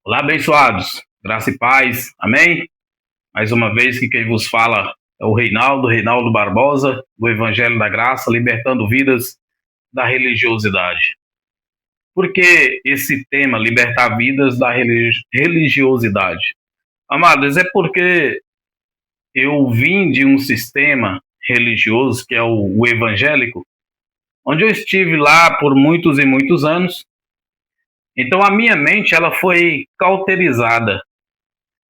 Olá, abençoados, graça e paz, amém? Mais uma vez que quem vos fala é o Reinaldo Barbosa, do Evangelho da Graça, libertando vidas da religiosidade. Por que esse tema, libertar vidas da religiosidade? Amados, é porque eu vim de um sistema religioso, que é o evangélico, onde eu estive lá por muitos e muitos anos. Então a minha mente ela foi cauterizada,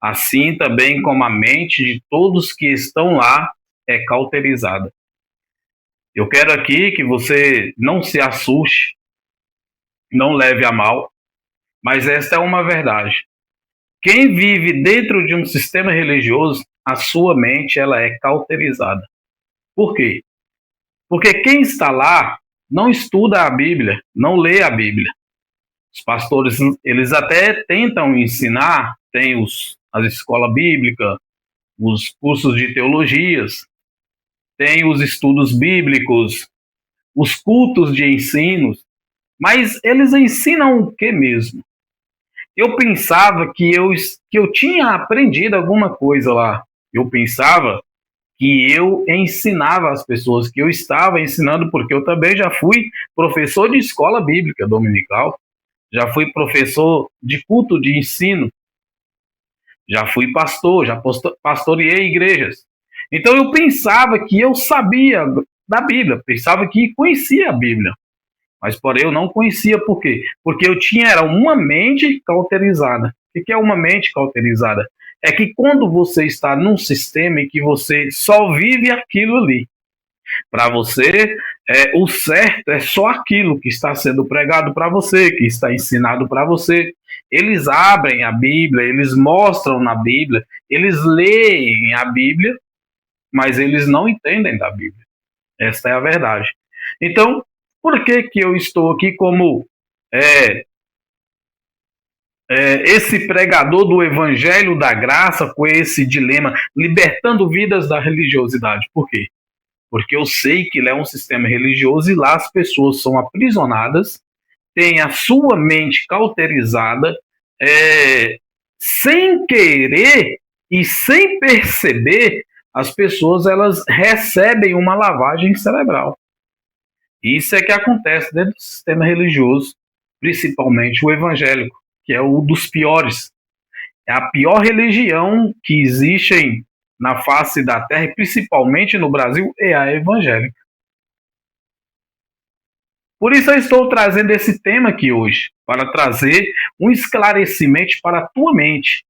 assim também como a mente de todos que estão lá é cauterizada. Eu quero aqui que você não se assuste, não leve a mal, mas esta é uma verdade. Quem vive dentro de um sistema religioso, a sua mente ela é cauterizada. Por quê? Porque quem está lá não estuda a Bíblia, não lê a Bíblia. Os pastores, eles até tentam ensinar, tem as escolas bíblicas, os cursos de teologias, tem os estudos bíblicos, os cultos de ensino, mas eles ensinam o que mesmo? Eu pensava que eu tinha aprendido alguma coisa lá. Eu pensava que eu ensinava as pessoas, que eu estava ensinando, porque eu também já fui professor de escola bíblica dominical, já fui professor de culto de ensino, já fui pastor, já pastoreei igrejas. Então eu pensava que eu sabia da Bíblia, pensava que conhecia a Bíblia. Mas porém eu não conhecia por quê? Porque eu tinha era uma mente cauterizada. O que é uma mente cauterizada? É que quando você está num sistema em que você só vive aquilo ali, para você, o certo é só aquilo que está sendo pregado para você, que está ensinado para você. Eles abrem a Bíblia, eles mostram na Bíblia, eles leem a Bíblia, mas eles não entendem da Bíblia. Esta é a verdade. Então, por que que eu estou aqui como é, esse pregador do Evangelho da Graça com esse dilema, libertando vidas da religiosidade? Por quê? Porque eu sei que ele é um sistema religioso e lá as pessoas são aprisionadas, têm a sua mente cauterizada, sem querer e sem perceber, as pessoas elas recebem uma lavagem cerebral. Isso é que acontece dentro do sistema religioso, principalmente o evangélico, que é o dos piores. É a pior religião que existe na face da terra, e principalmente no Brasil, é a evangélica. Por isso eu estou trazendo esse tema aqui hoje, para trazer um esclarecimento para a tua mente.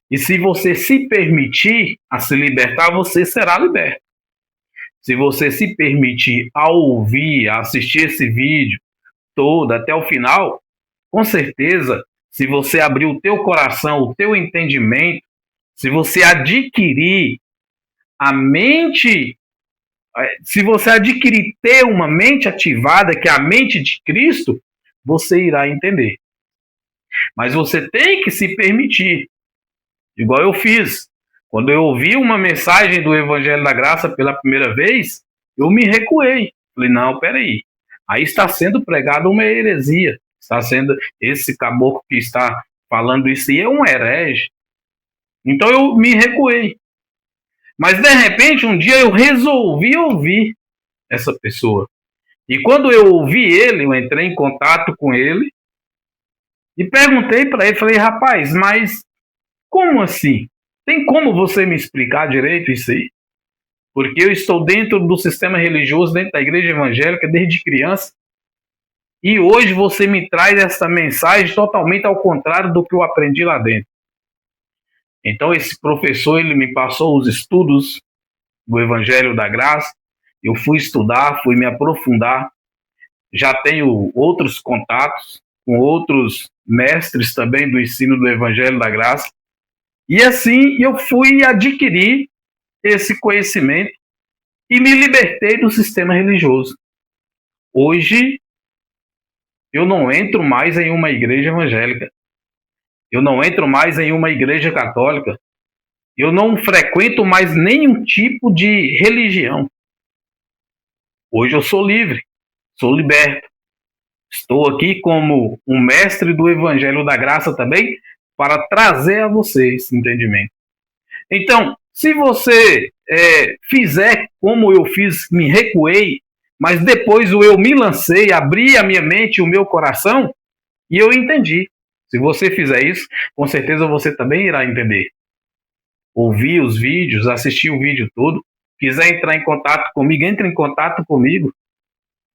E se você se permitir a se libertar, você será liberto. Se você se permitir a ouvir, a assistir esse vídeo todo até o final, com certeza, se você abrir o teu coração, o teu entendimento, se você adquirir a mente, se você adquirir ter uma mente ativada, que é a mente de Cristo, você irá entender. Mas você tem que se permitir, igual eu fiz. Quando eu ouvi uma mensagem do Evangelho da Graça pela primeira vez, eu me recuei. Falei, não, peraí. Aí está sendo pregada uma heresia. Está sendo esse caboclo que está falando isso aí é um herege. Então eu me recuei. Mas de repente, um dia eu resolvi ouvir essa pessoa. E quando eu ouvi ele, eu entrei em contato com ele e perguntei para ele, falei, rapaz, mas como assim? Tem como você me explicar direito isso aí? Porque eu estou dentro do sistema religioso, dentro da igreja evangélica desde criança, e hoje você me traz essa mensagem totalmente ao contrário do que eu aprendi lá dentro. Então esse professor, ele me passou os estudos do Evangelho da Graça, eu fui estudar, fui me aprofundar, já tenho outros contatos com outros mestres também do ensino do Evangelho da Graça, e assim eu fui adquirir esse conhecimento e me libertei do sistema religioso. Hoje eu não entro mais em uma igreja evangélica, eu não entro mais em uma igreja católica, eu não frequento mais nenhum tipo de religião. Hoje eu sou livre, sou liberto. Estou aqui como um mestre do Evangelho da Graça também, para trazer a você esse entendimento. Então, se você fizer como eu fiz, me recuei, mas depois eu me lancei, abri a minha mente e o meu coração, e eu entendi. Se você fizer isso, com certeza você também irá entender. Ouvir os vídeos, assistir o vídeo todo. Quiser entrar em contato comigo, entre em contato comigo.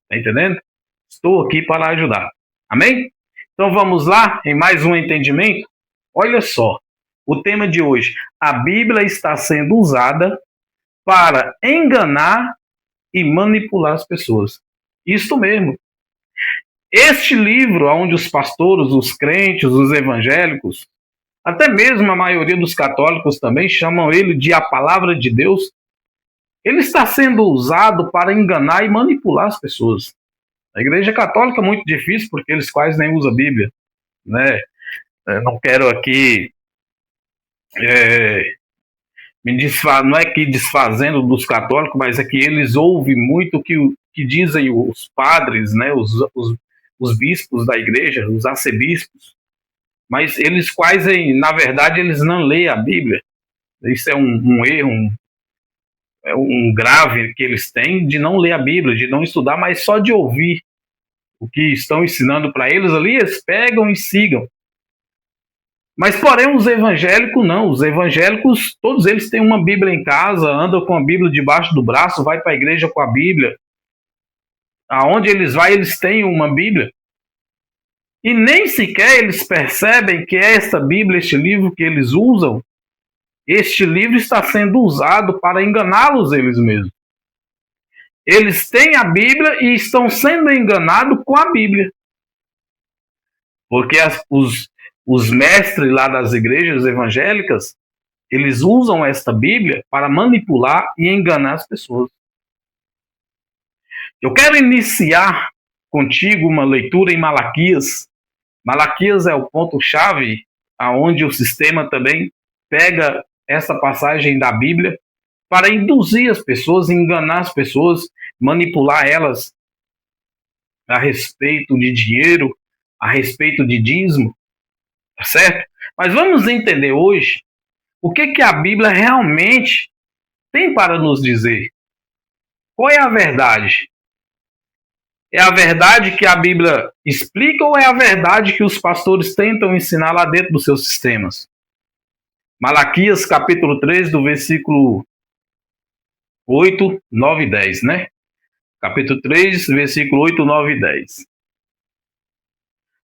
Tá entendendo? Estou aqui para ajudar. Amém? Então vamos lá em mais um entendimento. Olha só, o tema de hoje. A Bíblia está sendo usada para enganar e manipular as pessoas. Isso mesmo. Este livro, onde os pastores, os crentes, os evangélicos, até mesmo a maioria dos católicos também chamam ele de a palavra de Deus, ele está sendo usado para enganar e manipular as pessoas. A Igreja Católica é muito difícil porque eles quase nem usam a Bíblia, né? Eu não quero aqui não é que desfazendo dos católicos, mas é que eles ouvem muito o que dizem os padres, né? Os bispos da igreja, os arcebispos, mas eles quase, na verdade, eles não leem a Bíblia. Isso é um erro, um grave que eles têm de não ler a Bíblia, de não estudar, mas só de ouvir o que estão ensinando para eles ali, eles pegam e sigam. Mas, porém, os evangélicos não. Os evangélicos, todos eles têm uma Bíblia em casa, andam com a Bíblia debaixo do braço, vai para a igreja com a Bíblia. Aonde eles vão, eles têm uma Bíblia. E nem sequer eles percebem que esta Bíblia, este livro que eles usam, este livro está sendo usado para enganá-los eles mesmos. Eles têm a Bíblia e estão sendo enganados com a Bíblia. Porque os mestres lá das igrejas evangélicas, eles usam esta Bíblia para manipular e enganar as pessoas. Eu quero iniciar contigo uma leitura em Malaquias. Malaquias é o ponto-chave aonde o sistema também pega essa passagem da Bíblia para induzir as pessoas, enganar as pessoas, manipular elas a respeito de dinheiro, a respeito de dízimo, tá certo? Mas vamos entender hoje o que a Bíblia realmente tem para nos dizer. Qual é a verdade? É a verdade que a Bíblia explica ou é a verdade que os pastores tentam ensinar lá dentro dos seus sistemas? Malaquias capítulo 3, do versículo 8, 9 e 10, né? Capítulo 3, versículo 8, 9 e 10.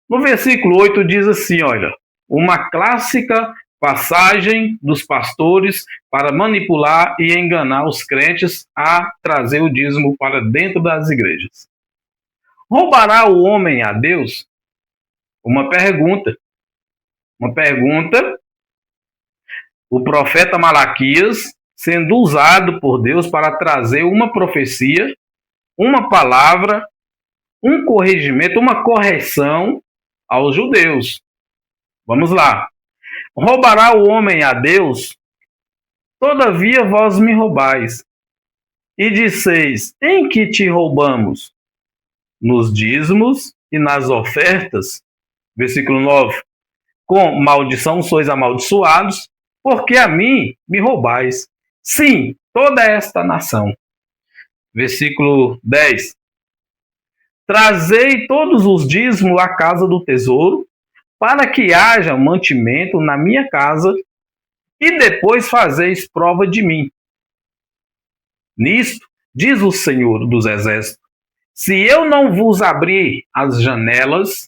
No versículo 8 diz assim, olha, uma clássica passagem dos pastores para manipular e enganar os crentes a trazer o dízimo para dentro das igrejas. Roubará o homem a Deus? Uma pergunta. O profeta Malaquias sendo usado por Deus para trazer uma profecia, uma palavra, um corrigimento, uma correção aos judeus. Vamos lá. Roubará o homem a Deus? Todavia vós me roubais. E disseis, em que te roubamos? Nos dízimos e nas ofertas. Versículo 9. Com maldição sois amaldiçoados, porque a mim me roubais. Sim, toda esta nação. Versículo 10. Trazei todos os dízimos à casa do tesouro, para que haja mantimento na minha casa, e depois fazeis prova de mim. Nisto, diz o Senhor dos Exércitos, se eu não vos abrir as janelas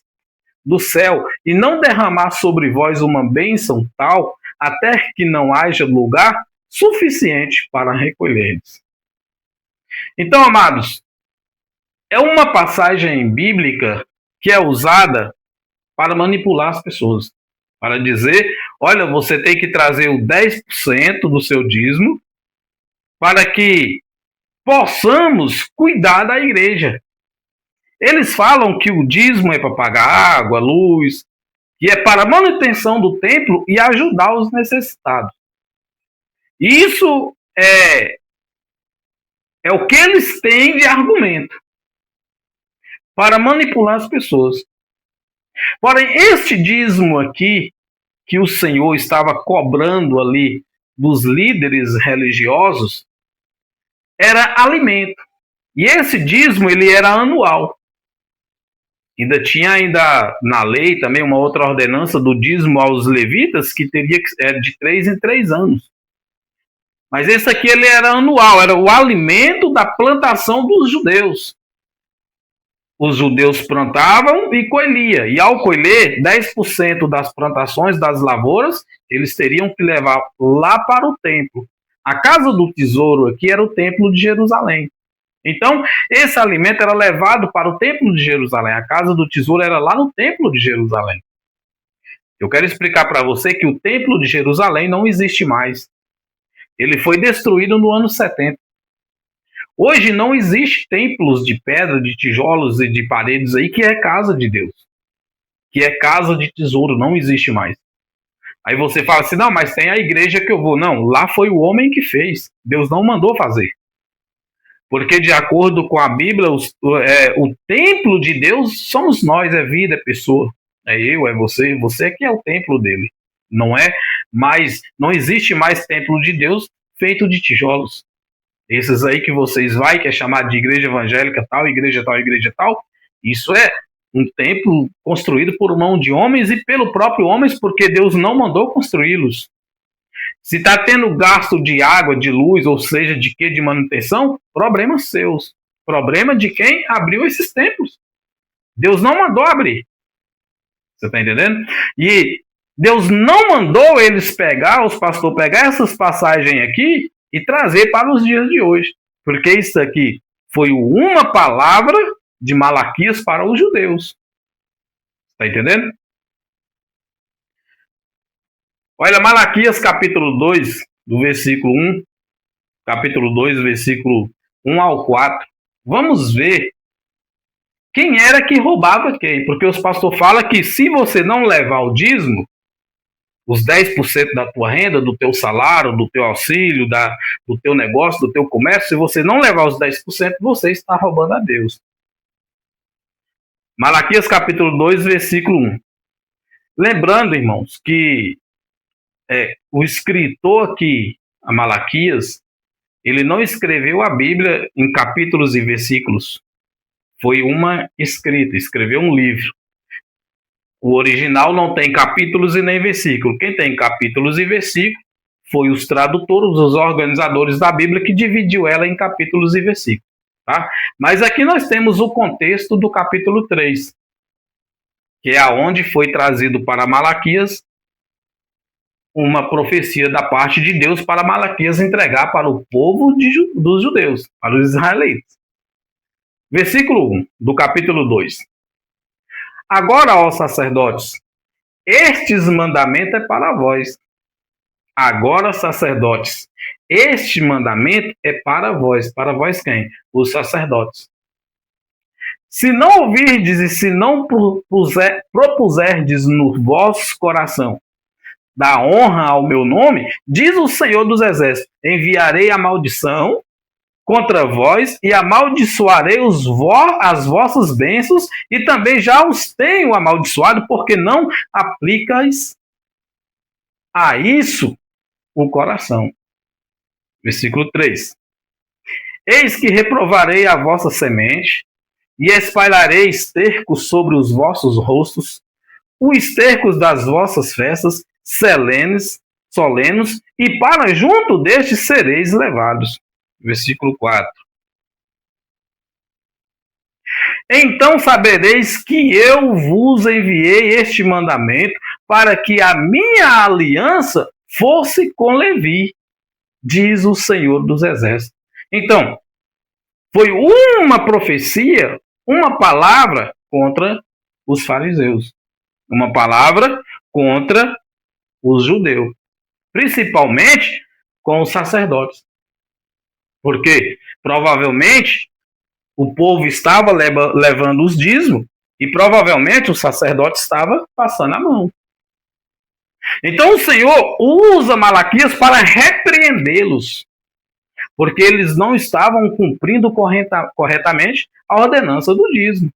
do céu e não derramar sobre vós uma bênção tal, até que não haja lugar suficiente para recolheres. Então, amados, é uma passagem bíblica que é usada para manipular as pessoas. Para dizer, olha, você tem que trazer o 10% do seu dízimo para que possamos cuidar da igreja. Eles falam que o dízimo é para pagar água, luz, que é para a manutenção do templo e ajudar os necessitados. Isso é o que eles têm de argumento. para manipular as pessoas. Porém, este dízimo aqui, que o Senhor estava cobrando ali dos líderes religiosos, era alimento. E esse dízimo, ele era anual. Ainda na lei também uma outra ordenança do dízimo aos levitas, que teria que ser de 3 em 3 anos. Mas esse aqui ele era anual, era o alimento da plantação dos judeus. Os judeus plantavam e colhia. E ao colher, 10% das plantações das lavouras, eles teriam que levar lá para o templo. A casa do tesouro aqui era o templo de Jerusalém. Então, esse alimento era levado para o templo de Jerusalém. A casa do tesouro era lá no templo de Jerusalém. Eu quero explicar para você que o templo de Jerusalém não existe mais. Ele foi destruído no ano 70. Hoje não existe templos de pedra, de tijolos e de paredes aí que é casa de Deus. Que é casa de tesouro, não existe mais. Aí você fala assim, não, mas tem a igreja que eu vou. Não, lá foi o homem que fez. Deus não mandou fazer. Porque de acordo com a Bíblia, o templo de Deus somos nós, é vida, é pessoa. É eu, é você que é o templo dele. Não existe mais templo de Deus feito de tijolos. Esses aí que vocês que é chamado de igreja evangélica tal, igreja tal, isso é um templo construído por mão de homens e pelo próprio homens, porque Deus não mandou construí-los. Se está tendo gasto de água, de luz, ou seja, de manutenção, problemas seus. Problema de quem abriu esses templos. Deus não mandou abrir. Você está entendendo? E Deus não mandou os pastores pegar essas passagens aqui e trazer para os dias de hoje. Porque isso aqui foi uma palavra de Malaquias para os judeus. Está entendendo? Olha, Malaquias capítulo 2, do versículo 1, capítulo 2, versículo 1 ao 4. Vamos ver quem era que roubava quem. Porque os pastores falam que se você não levar o dízimo, os 10% da tua renda, do teu salário, do teu auxílio, do teu negócio, do teu comércio, se você não levar os 10%, você está roubando a Deus. Malaquias capítulo 2, versículo 1. Lembrando, irmãos, que o escritor aqui, a Malaquias, ele não escreveu a Bíblia em capítulos e versículos. Foi uma escrita, escreveu um livro. O original não tem capítulos e nem versículos. Quem tem capítulos e versículos foi os tradutores, os organizadores da Bíblia, que dividiu ela em capítulos e versículos. Tá? Mas aqui nós temos o contexto do capítulo 3, que é aonde foi trazido para Malaquias uma profecia da parte de Deus para Malaquias entregar para o povo dos judeus, para os israelitas. Versículo 1 do capítulo 2. Agora, ó sacerdotes, estes mandamentos é para vós. Agora, sacerdotes, este mandamento é para vós. Para vós quem? Os sacerdotes. Se não ouvirdes e se não propuserdes no vosso coração da honra ao meu nome, diz o Senhor dos Exércitos, enviarei a maldição contra vós e amaldiçoarei as vossas bênçãos e também já os tenho amaldiçoado porque não aplicais a isso o coração. Versículo 3. Eis que reprovarei a vossa semente e espalharei estercos sobre os vossos rostos, os estercos das vossas festas solenes, e para junto destes sereis levados. Versículo 4. Então sabereis que eu vos enviei este mandamento para que a minha aliança fosse com Levi, diz o Senhor dos Exércitos. Então, foi uma profecia, uma palavra contra os fariseus. Uma palavra contra os judeus. Principalmente com os sacerdotes. Porque, provavelmente, o povo estava levando os dízimos e provavelmente o sacerdote estava passando a mão. Então o Senhor usa Malaquias para repreendê-los, porque eles não estavam cumprindo corretamente a ordenança do dízimo.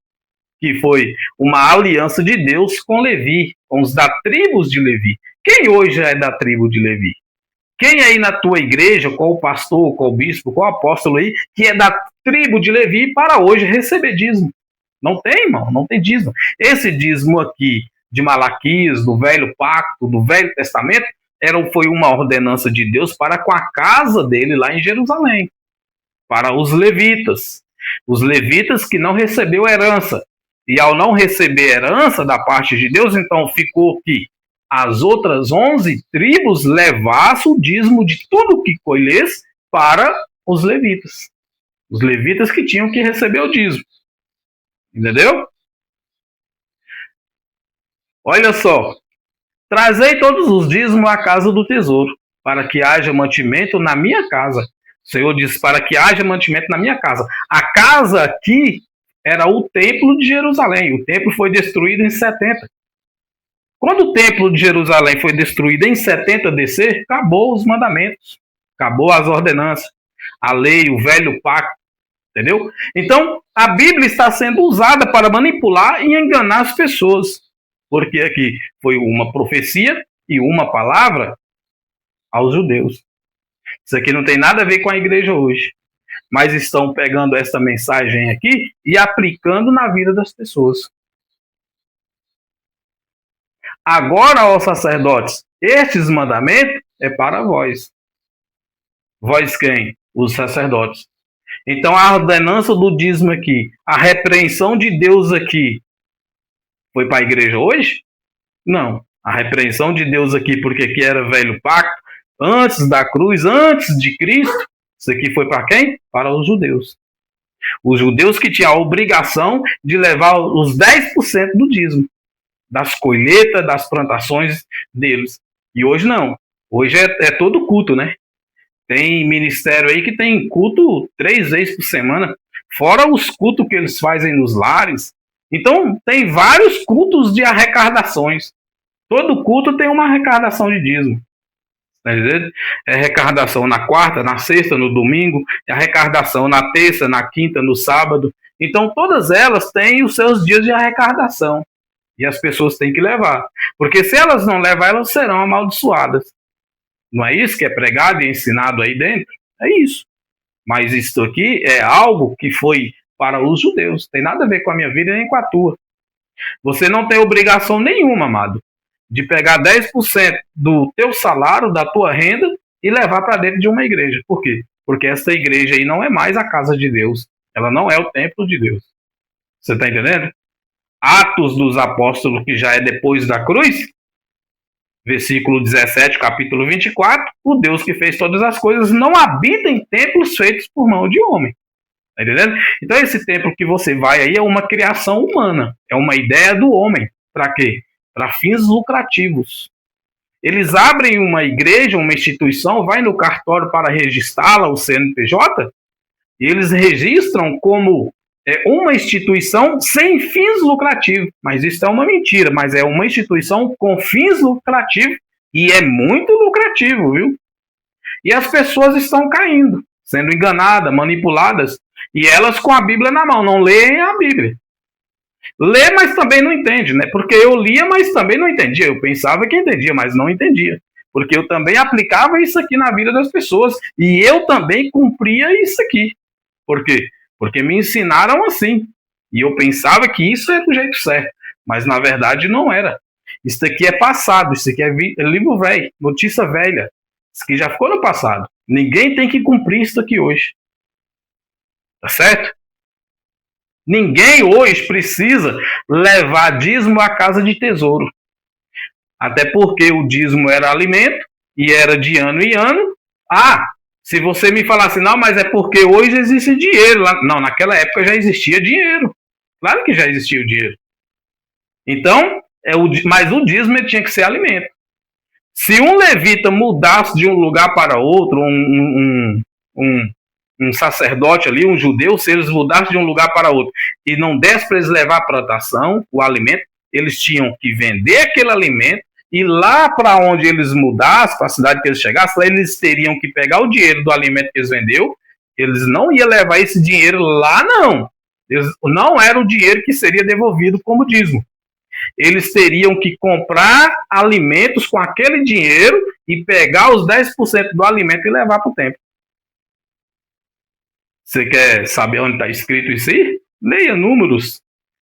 que foi uma aliança de Deus com Levi, com os da tribos de Levi. Quem hoje é da tribo de Levi? Quem aí na tua igreja, qual o pastor, qual o bispo, qual o apóstolo aí, que é da tribo de Levi para hoje receber dízimo? Não tem, irmão, não tem dízimo. Esse dízimo aqui de Malaquias, do Velho Pacto, do Velho Testamento, foi uma ordenança de Deus para com a casa dele lá em Jerusalém, para os levitas. Os levitas que não recebeu herança. E ao não receber herança da parte de Deus, então ficou que as outras 11 tribos levassem o dízimo de tudo que colhesse para os levitas. Os levitas que tinham que receber o dízimo. Entendeu? Olha só. Trazei todos os dízimos à casa do tesouro, para que haja mantimento na minha casa. O Senhor disse, para que haja mantimento na minha casa. A casa aqui era o templo de Jerusalém. O templo foi destruído em 70. Quando o templo de Jerusalém foi destruído em 70 DC, acabou os mandamentos, acabou as ordenanças, a lei, o velho pacto, entendeu? Então, a Bíblia está sendo usada para manipular e enganar as pessoas, porque aqui foi uma profecia e uma palavra aos judeus. Isso aqui não tem nada a ver com a igreja hoje, mas estão pegando essa mensagem aqui e aplicando na vida das pessoas. Agora, ó sacerdotes, estes mandamentos é para vós. Vós quem? Os sacerdotes. Então, a ordenança do dízimo aqui, a repreensão de Deus aqui, foi para a igreja hoje? Não. A repreensão de Deus aqui, porque aqui era velho pacto, antes da cruz, antes de Cristo, isso aqui foi para quem? Para os judeus. Os judeus que tinham a obrigação de levar os 10% do dízimo, das colheitas, das plantações deles. E hoje não. Hoje é todo culto, né? Tem ministério aí que tem culto 3 vezes por semana, fora os cultos que eles fazem nos lares. Então, tem vários cultos de arrecadações. Todo culto tem uma arrecadação de dízimo. Tá entendendo? É arrecadação na quarta, na sexta, no domingo, é arrecadação na terça, na quinta, no sábado. Então, todas elas têm os seus dias de arrecadação. E as pessoas têm que levar. Porque se elas não levar, elas serão amaldiçoadas. Não é isso que é pregado e ensinado aí dentro? É isso. Mas isso aqui é algo que foi para os judeus. Tem nada a ver com a minha vida nem com a tua. Você não tem obrigação nenhuma, amado, de pegar 10% do teu salário, da tua renda e levar para dentro de uma igreja. Por quê? Porque essa igreja aí não é mais a casa de Deus. Ela não é o templo de Deus. Você está entendendo? Atos dos Apóstolos, que já é depois da cruz, versículo 17, capítulo 24, o Deus que fez todas as coisas não habita em templos feitos por mão de homem. Tá entendendo? Então esse templo que você vai aí é uma criação humana, é uma ideia do homem. Para quê? Para fins lucrativos. Eles abrem uma igreja, uma instituição, vai no cartório para registrá-la, o CNPJ, e eles registram como uma instituição sem fins lucrativos. Mas isso é uma mentira, mas é uma instituição com fins lucrativos e é muito lucrativo, viu? E as pessoas estão caindo, sendo enganadas, manipuladas, e elas com a Bíblia na mão, não leem a Bíblia. Lê, mas também não entende, né? Porque eu lia, mas também não entendia. Eu pensava que entendia, mas não entendia. Porque eu também aplicava isso aqui na vida das pessoas. E eu também cumpria isso aqui. Por quê? Porque me ensinaram assim. E eu pensava que isso é do jeito certo. Mas na verdade não era. Isso aqui é passado. Isso aqui é livro velho, notícia velha. Isso aqui já ficou no passado. Ninguém tem que cumprir isso aqui hoje. Tá certo? Ninguém hoje precisa levar dízimo à casa de tesouro. Até porque o dízimo era alimento e era de ano em ano. Se você me falar assim, não, mas é porque hoje existe dinheiro. Não, naquela época já existia dinheiro. Claro que já existia o dinheiro. Então, mas o dízimo tinha que ser alimento. Se um levita mudasse de um lugar para outro, um sacerdote ali, um judeu, se eles mudassem de um lugar para outro e não desse para eles levar a plantação, o alimento, eles tinham que vender aquele alimento e lá para onde eles mudassem, para a cidade que eles chegassem, eles teriam que pegar o dinheiro do alimento que eles vendeu, eles não iam levar esse dinheiro lá não, Não era o dinheiro que seria devolvido como dízimo. Eles teriam que comprar alimentos com aquele dinheiro e pegar os 10% do alimento e levar para o templo. Você quer saber onde está escrito isso aí? Leia Números,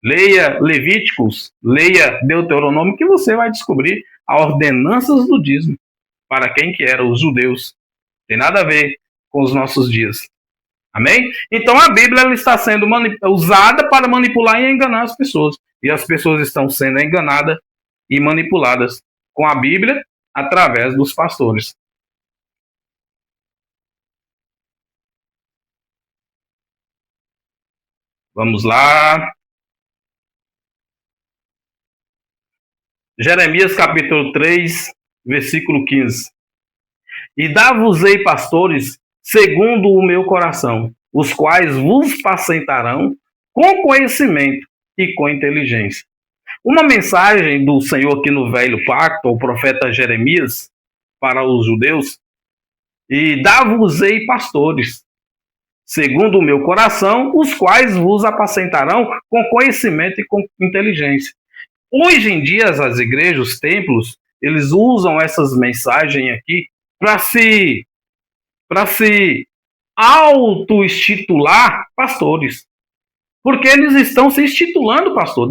leia Levíticos, leia Deuteronômio, que você vai descobrir as ordenanças do dízimo. Para quem que eram os judeus. Tem nada a ver com os nossos dias. Amém? Então a Bíblia ela está sendo usada para manipular e enganar as pessoas. E as pessoas estão sendo enganadas e manipuladas com a Bíblia através dos pastores. Vamos lá. Jeremias capítulo 3, versículo 15. E dá-vos-ei pastores segundo o meu coração, os quais vos pacentarão com conhecimento e com inteligência. Uma mensagem do Senhor aqui no Velho Pacto, o profeta Jeremias, para os judeus, e dá-vos-ei pastores, segundo o meu coração, os quais vos apacentarão com conhecimento e com inteligência. Hoje em dia, as igrejas, os templos, eles usam essas mensagens aqui para se auto-institular pastores. Porque eles estão se institulando pastor.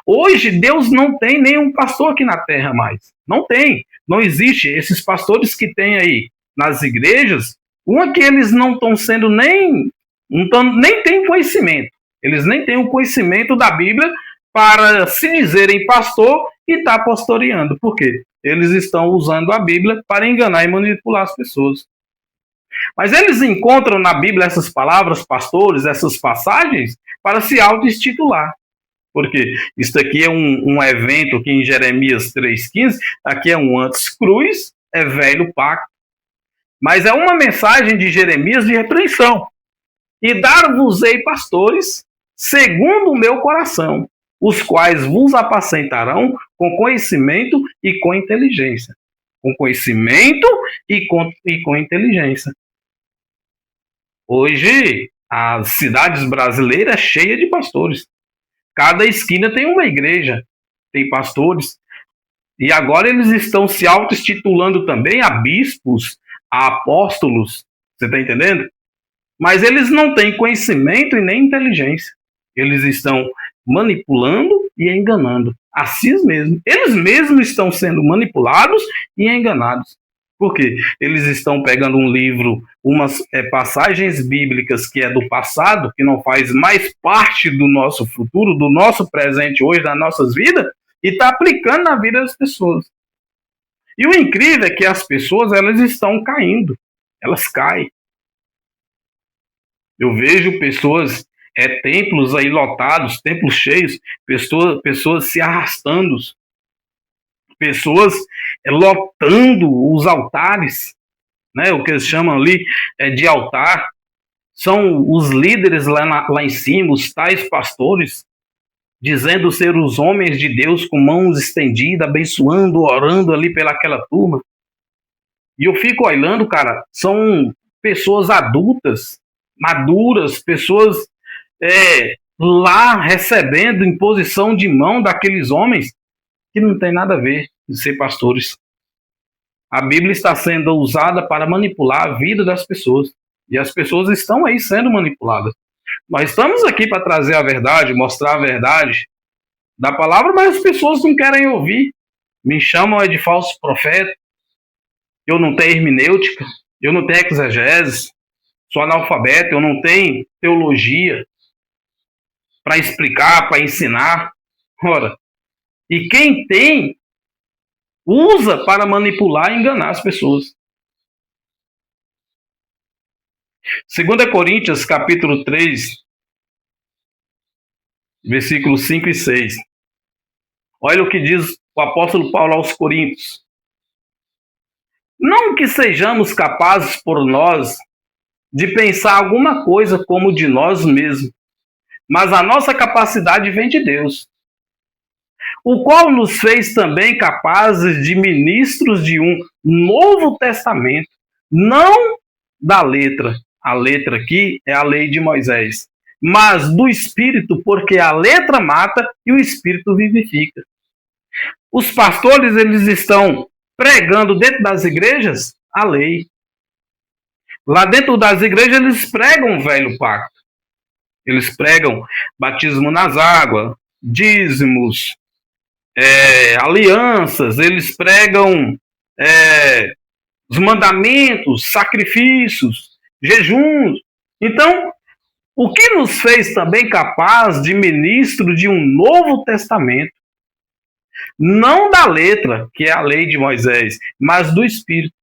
Hoje Deus não tem nenhum pastor aqui na terra mais. Não tem. Não existe. Esses pastores que tem aí nas igrejas, que eles não estão sendo nem têm conhecimento. Eles nem têm o conhecimento da Bíblia para se dizerem pastor e estar pastoreando. Por quê? Eles estão usando a Bíblia para enganar e manipular as pessoas. Mas eles encontram na Bíblia essas palavras, pastores, essas passagens, para se auto-institular. Porque isso aqui é um evento que em Jeremias 3,15, aqui é um antes cruz, é velho pacto. Mas é uma mensagem de Jeremias de repreensão. E dar-vos-ei pastores, segundo o meu coração, os quais vos apacentarão com conhecimento e com inteligência. Com conhecimento e com inteligência. Hoje, as cidades brasileiras cheias de pastores. Cada esquina tem uma igreja, tem pastores. E agora eles estão se auto-institulando também a bispos, a apóstolos. Você está entendendo? Mas eles não têm conhecimento e nem inteligência. Eles estão manipulando e enganando. Assim mesmo. Eles mesmos estão sendo manipulados e enganados. Por quê? Eles estão pegando um livro, umas passagens bíblicas que é do passado, que não faz mais parte do nosso futuro, do nosso presente hoje, das nossas vidas, e está aplicando na vida das pessoas. E o incrível é que as pessoas elas estão caindo. Elas caem. Eu vejo pessoas, templos aí lotados, templos cheios, pessoas se arrastando, pessoas lotando os altares, né, o que eles chamam ali de altar. São os líderes lá em cima, os tais pastores, dizendo ser os homens de Deus com mãos estendidas, abençoando, orando ali pelaquela turma. E eu fico olhando, cara, são pessoas adultas, maduras, pessoas lá recebendo imposição de mão daqueles homens que não tem nada a ver de ser pastores. A Bíblia está sendo usada para manipular a vida das pessoas. E as pessoas estão aí sendo manipuladas. Nós estamos aqui para trazer a verdade, mostrar a verdade da palavra, mas as pessoas não querem ouvir. Me chamam de falso profeta. Eu não tenho hermenêutica, eu não tenho exegese, sou analfabeto, eu não tenho teologia para explicar, para ensinar. Ora, e quem tem, usa para manipular e enganar as pessoas. 2 Coríntios, capítulo 3, versículos 5 e 6. Olha o que diz o apóstolo Paulo aos Coríntios. Não que sejamos capazes por nós de pensar alguma coisa como de nós mesmos, mas a nossa capacidade vem de Deus, o qual nos fez também capazes de ministros de um novo testamento, não da letra. A letra aqui é a lei de Moisés, mas do Espírito, porque a letra mata e o Espírito vivifica. Os pastores, eles estão pregando dentro das igrejas a lei. Lá dentro das igrejas, eles pregam o velho pacto. Eles pregam batismo nas águas, dízimos, alianças, eles pregam os mandamentos, sacrifícios, jejuns. Então, o que nos fez também capaz de ministro de um novo testamento, não da letra, que é a lei de Moisés, mas do Espírito.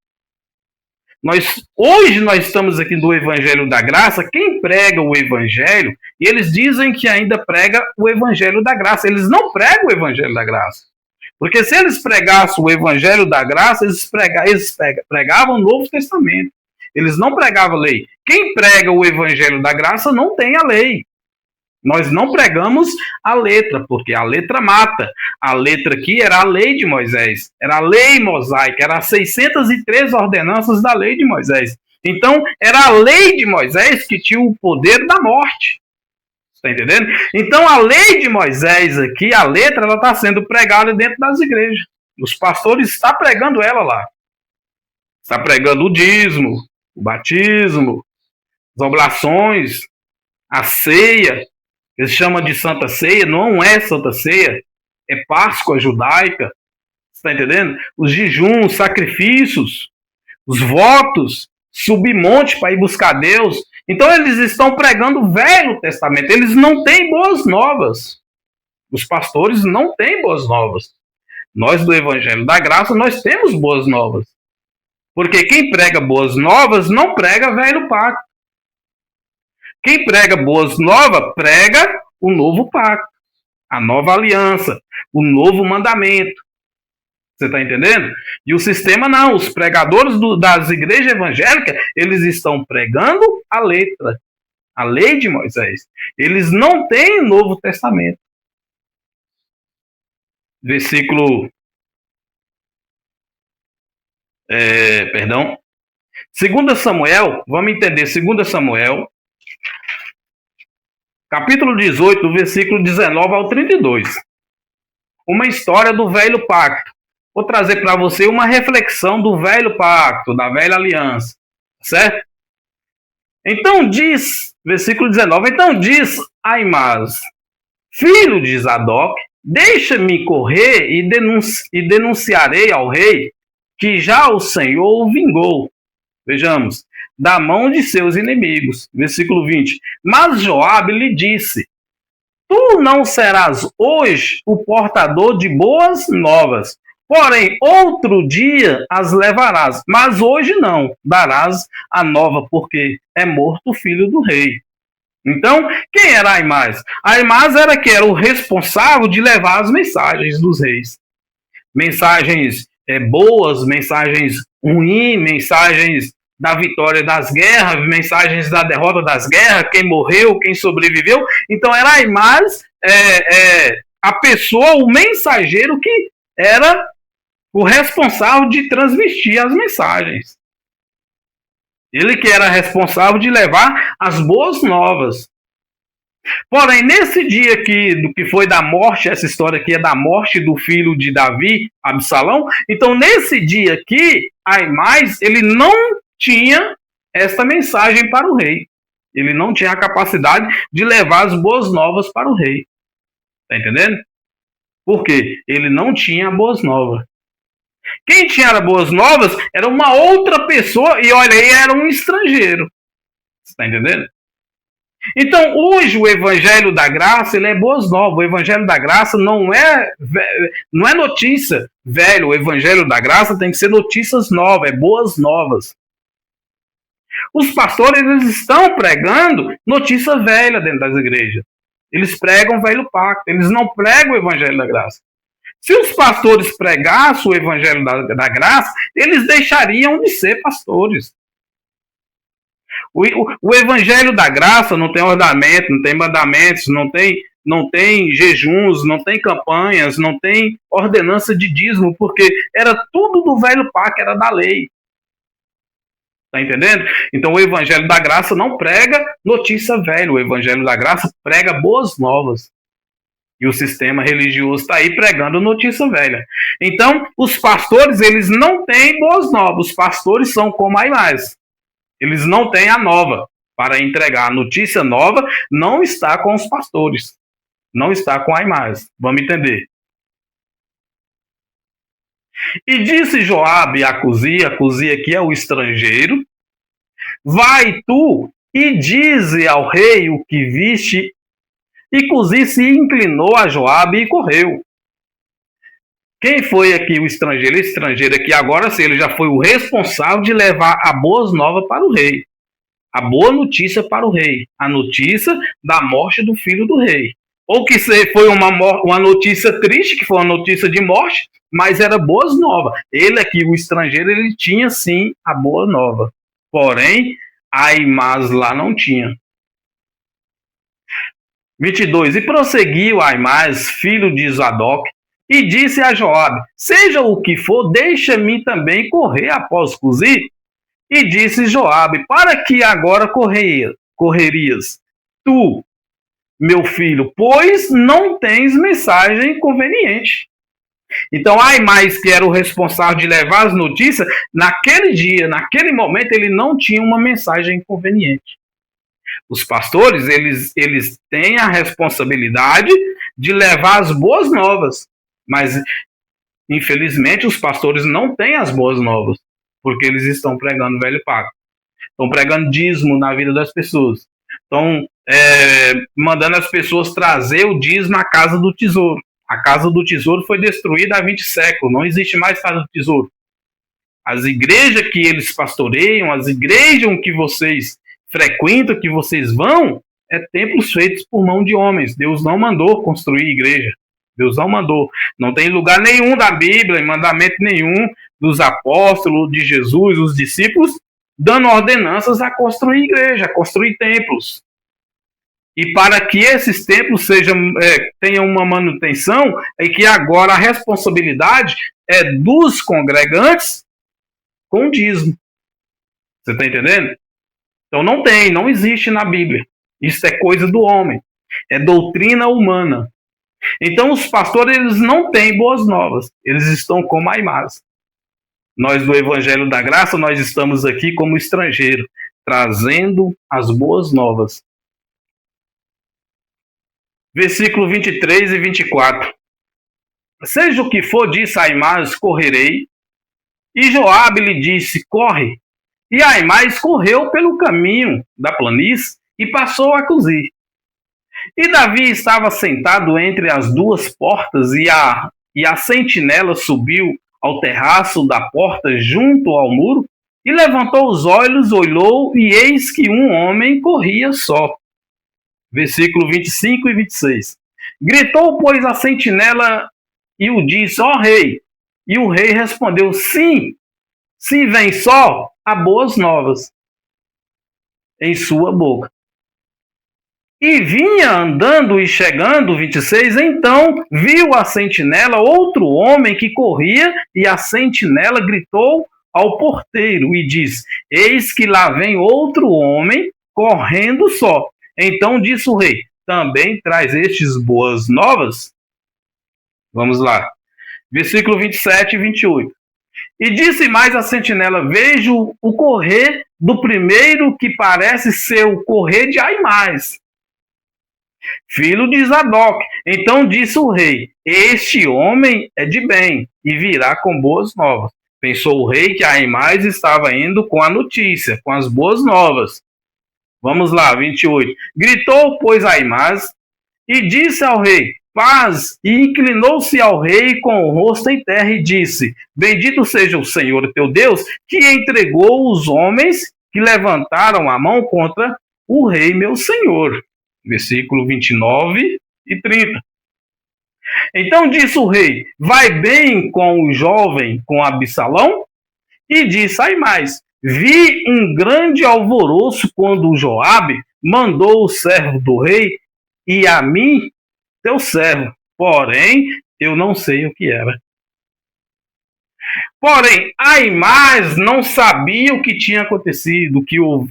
Hoje nós estamos aqui no Evangelho da Graça. Quem prega o Evangelho, e eles dizem que ainda prega o Evangelho da Graça. Eles não pregam o Evangelho da Graça. Porque se eles pregassem o Evangelho da Graça, eles pregavam o Novo Testamento. Eles não pregavam a lei. Quem prega o Evangelho da Graça não tem a lei. Nós não pregamos a letra, porque a letra mata. A letra aqui era a lei de Moisés, era a lei mosaica, era as 603 ordenanças da lei de Moisés. Então, era a lei de Moisés que tinha o poder da morte. Está entendendo? Então, a lei de Moisés aqui, a letra, ela está sendo pregada dentro das igrejas. Os pastores estão pregando ela lá. Está pregando o dízimo, o batismo, as oblações, a ceia. Eles chamam de Santa Ceia, não é Santa Ceia, é Páscoa judaica, está entendendo? Os jejuns, sacrifícios, os votos, subir monte para ir buscar Deus. Então eles estão pregando o Velho Testamento, eles não têm boas novas. Os pastores não têm boas novas. Nós do Evangelho da Graça, nós temos boas novas. Porque quem prega boas novas não prega velho pacto. Quem prega boas novas, prega o novo pacto, a nova aliança, o novo mandamento. Você está entendendo? E o sistema não. Os pregadores das igrejas evangélicas, eles estão pregando a letra, a lei de Moisés. Eles não têm o Novo Testamento. Versículo... 2 Samuel, vamos entender, 2 Samuel, capítulo 18, versículo 19 ao 32. Uma história do velho pacto. Vou trazer para você uma reflexão do velho pacto, da velha aliança. Certo? Então diz, versículo 19, então diz Aimás, filho de Zadok, deixa-me correr e denunciarei ao rei que já o Senhor o vingou. Vejamos. Da mão de seus inimigos. Versículo 20. Mas Joabe lhe disse, tu não serás hoje o portador de boas novas, porém outro dia as levarás, mas hoje não darás a nova, porque é morto o filho do rei. Então, quem era Aimás? Aimás era que era o responsável de levar as mensagens dos reis. Mensagens boas, mensagens ruins, mensagens da vitória das guerras, mensagens da derrota das guerras, quem morreu, quem sobreviveu. Então era Aimás, a pessoa, o mensageiro que era o responsável de transmitir as mensagens. Ele que era responsável de levar as boas novas. Porém, nesse dia do que foi da morte, essa história aqui é da morte do filho de Davi, Absalão. Então, nesse dia aqui, Aimás, ele não tinha esta mensagem para o rei. Ele não tinha a capacidade de levar as boas novas para o rei. Está entendendo? Por quê? Ele não tinha boas novas. Quem tinha boas novas era uma outra pessoa, e olha aí, era um estrangeiro. Está entendendo? Então, hoje o Evangelho da Graça, ele é boas novas. O Evangelho da Graça não é notícia velha. O Evangelho da Graça tem que ser notícias novas, é boas novas. Os pastores, eles estão pregando notícia velha dentro das igrejas. Eles pregam o velho pacto, eles não pregam o Evangelho da Graça. Se os pastores pregassem o Evangelho da Graça, eles deixariam de ser pastores. O Evangelho da Graça não tem ornamento, não tem mandamentos, não tem jejuns, não tem campanhas, não tem ordenança de dízimo, porque era tudo do velho pacto, era da lei. Está entendendo? Então o Evangelho da Graça não prega notícia velha, o Evangelho da Graça prega boas novas. E o sistema religioso está aí pregando notícia velha. Então, os pastores, eles não têm boas novas. Os pastores são como a Aimás. Eles não têm a nova para entregar. A notícia nova não está com os pastores. Não está com a Aimás. Vamos entender. E disse Joabe a Cuzi aqui é o estrangeiro, vai tu e dize ao rei o que viste. E Cuzi se inclinou a Joabe e correu. Quem foi aqui o estrangeiro? Esse estrangeiro aqui agora sim, ele já foi o responsável de levar a boas novas para o rei. A boa notícia para o rei. A notícia da morte do filho do rei. Ou que foi uma notícia triste, que foi uma notícia de morte, mas era boas novas. Ele aqui, o estrangeiro, ele tinha sim a boa nova. Porém, a Aimás lá não tinha. 22. E prosseguiu Aimás, filho de Zadok, e disse a Joabe, seja o que for, deixa-me também correr após Cuzi. E disse Joabe, para que agora correrias? Tu, meu filho, pois não tens mensagem conveniente. Então, Aimás, que era o responsável de levar as notícias, naquele dia, naquele momento, ele não tinha uma mensagem conveniente. Os pastores, eles têm a responsabilidade de levar as boas novas, mas, infelizmente, os pastores não têm as boas novas, porque eles estão pregando velho pacto, estão pregando dízimo na vida das pessoas, estão mandando as pessoas trazer o dízimo à casa do tesouro. A casa do tesouro foi destruída há 20 séculos, não existe mais casa do tesouro. As igrejas que eles pastoreiam, as igrejas que vocês frequentam, que vocês vão, é templos feitos por mão de homens. Deus não mandou construir igreja. Deus não mandou. Não tem lugar nenhum da Bíblia, em mandamento nenhum dos apóstolos, de Jesus, os discípulos, dando ordenanças a construir igreja, a construir templos. E para que esses templos tenham uma manutenção, é que agora a responsabilidade é dos congregantes com dízimo. Você está entendendo? Então não existe na Bíblia. Isso é coisa do homem. É doutrina humana. Então os pastores, eles não têm boas novas. Eles estão como Aimás. Nós do Evangelho da Graça, nós estamos aqui como estrangeiro, trazendo as boas novas. Versículo 23 e 24. Seja o que for, disse Aimás, correrei. E Joabe lhe disse, corre. E Aimás correu pelo caminho da planície e passou a Cuzi. E Davi estava sentado entre as duas portas e a sentinela subiu ao terraço da porta junto ao muro e levantou os olhos, olhou e eis que um homem corria só. Versículo 25 e 26. Gritou, pois, a sentinela e o disse, ó rei. E o rei respondeu, sim, se vem só, há boas novas em sua boca. E vinha andando e chegando, 26, então viu a sentinela outro homem que corria, e a sentinela gritou ao porteiro e disse, eis que lá vem outro homem correndo só. Então disse o rei, também traz estes boas novas? Vamos lá. Versículo 27 e 28. E disse mais a sentinela, vejo o correr do primeiro que parece ser o correr de Aimás, filho de Zadok. Então disse o rei, este homem é de bem e virá com boas novas. Pensou o rei que Aimás estava indo com a notícia, com as boas novas. Vamos lá, 28. Gritou, pois, Aimás e disse ao rei, paz, e inclinou-se ao rei com o rosto em terra e disse, bendito seja o Senhor teu Deus, que entregou os homens que levantaram a mão contra o rei meu senhor. Versículo 29 e 30. Então disse o rei, vai bem com o jovem, com Absalão? E disse Aimás, vi um grande alvoroço quando Joabe mandou o servo do rei e a mim, teu servo, porém eu não sei o que era. Porém, Aimás não sabia o que tinha acontecido,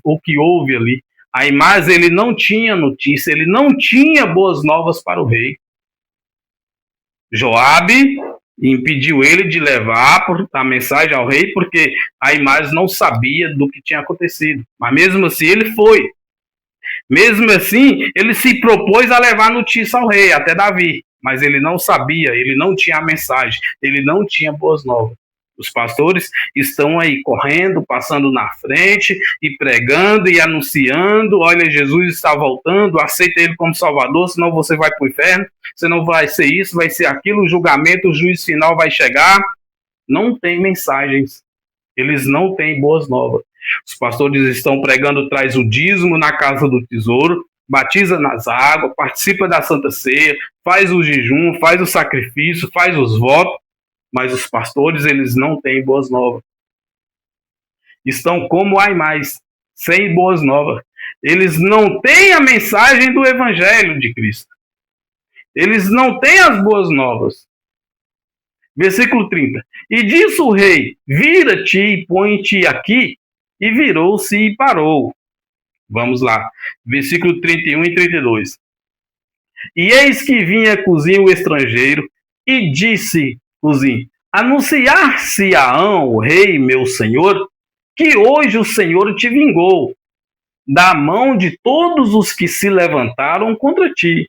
o que houve ali. Aimás, ele não tinha notícia, ele não tinha boas novas para o rei. Joabe impediu ele de levar a mensagem ao rei, porque Aimás não sabia do que tinha acontecido. Mas mesmo assim, ele foi. Mesmo assim, ele se propôs a levar notícia ao rei, até Davi. Mas ele não sabia, ele não tinha a mensagem, ele não tinha boas novas. Os pastores estão aí correndo, passando na frente e pregando e anunciando: olha, Jesus está voltando, aceita ele como Salvador, senão você vai para o inferno, senão vai ser isso, vai ser aquilo, o julgamento, o juízo final vai chegar. Não tem mensagens, eles não têm boas novas. Os pastores estão pregando: traz o dízimo na casa do tesouro, batiza nas águas, participa da Santa Ceia, faz o jejum, faz o sacrifício, faz os votos, mas os pastores, eles não têm boas novas. Estão como Aimás, sem boas novas. Eles não têm a mensagem do Evangelho de Cristo. Eles não têm as boas novas. Versículo 30. E disse o rei: vira-te e põe-te aqui. E virou-se e parou. Vamos lá. Versículo 31 e 32. E eis que vinha Cuzim o estrangeiro, e disse Cuzim: anunciar-se-ão o rei, meu senhor, que hoje o Senhor te vingou da mão de todos os que se levantaram contra ti.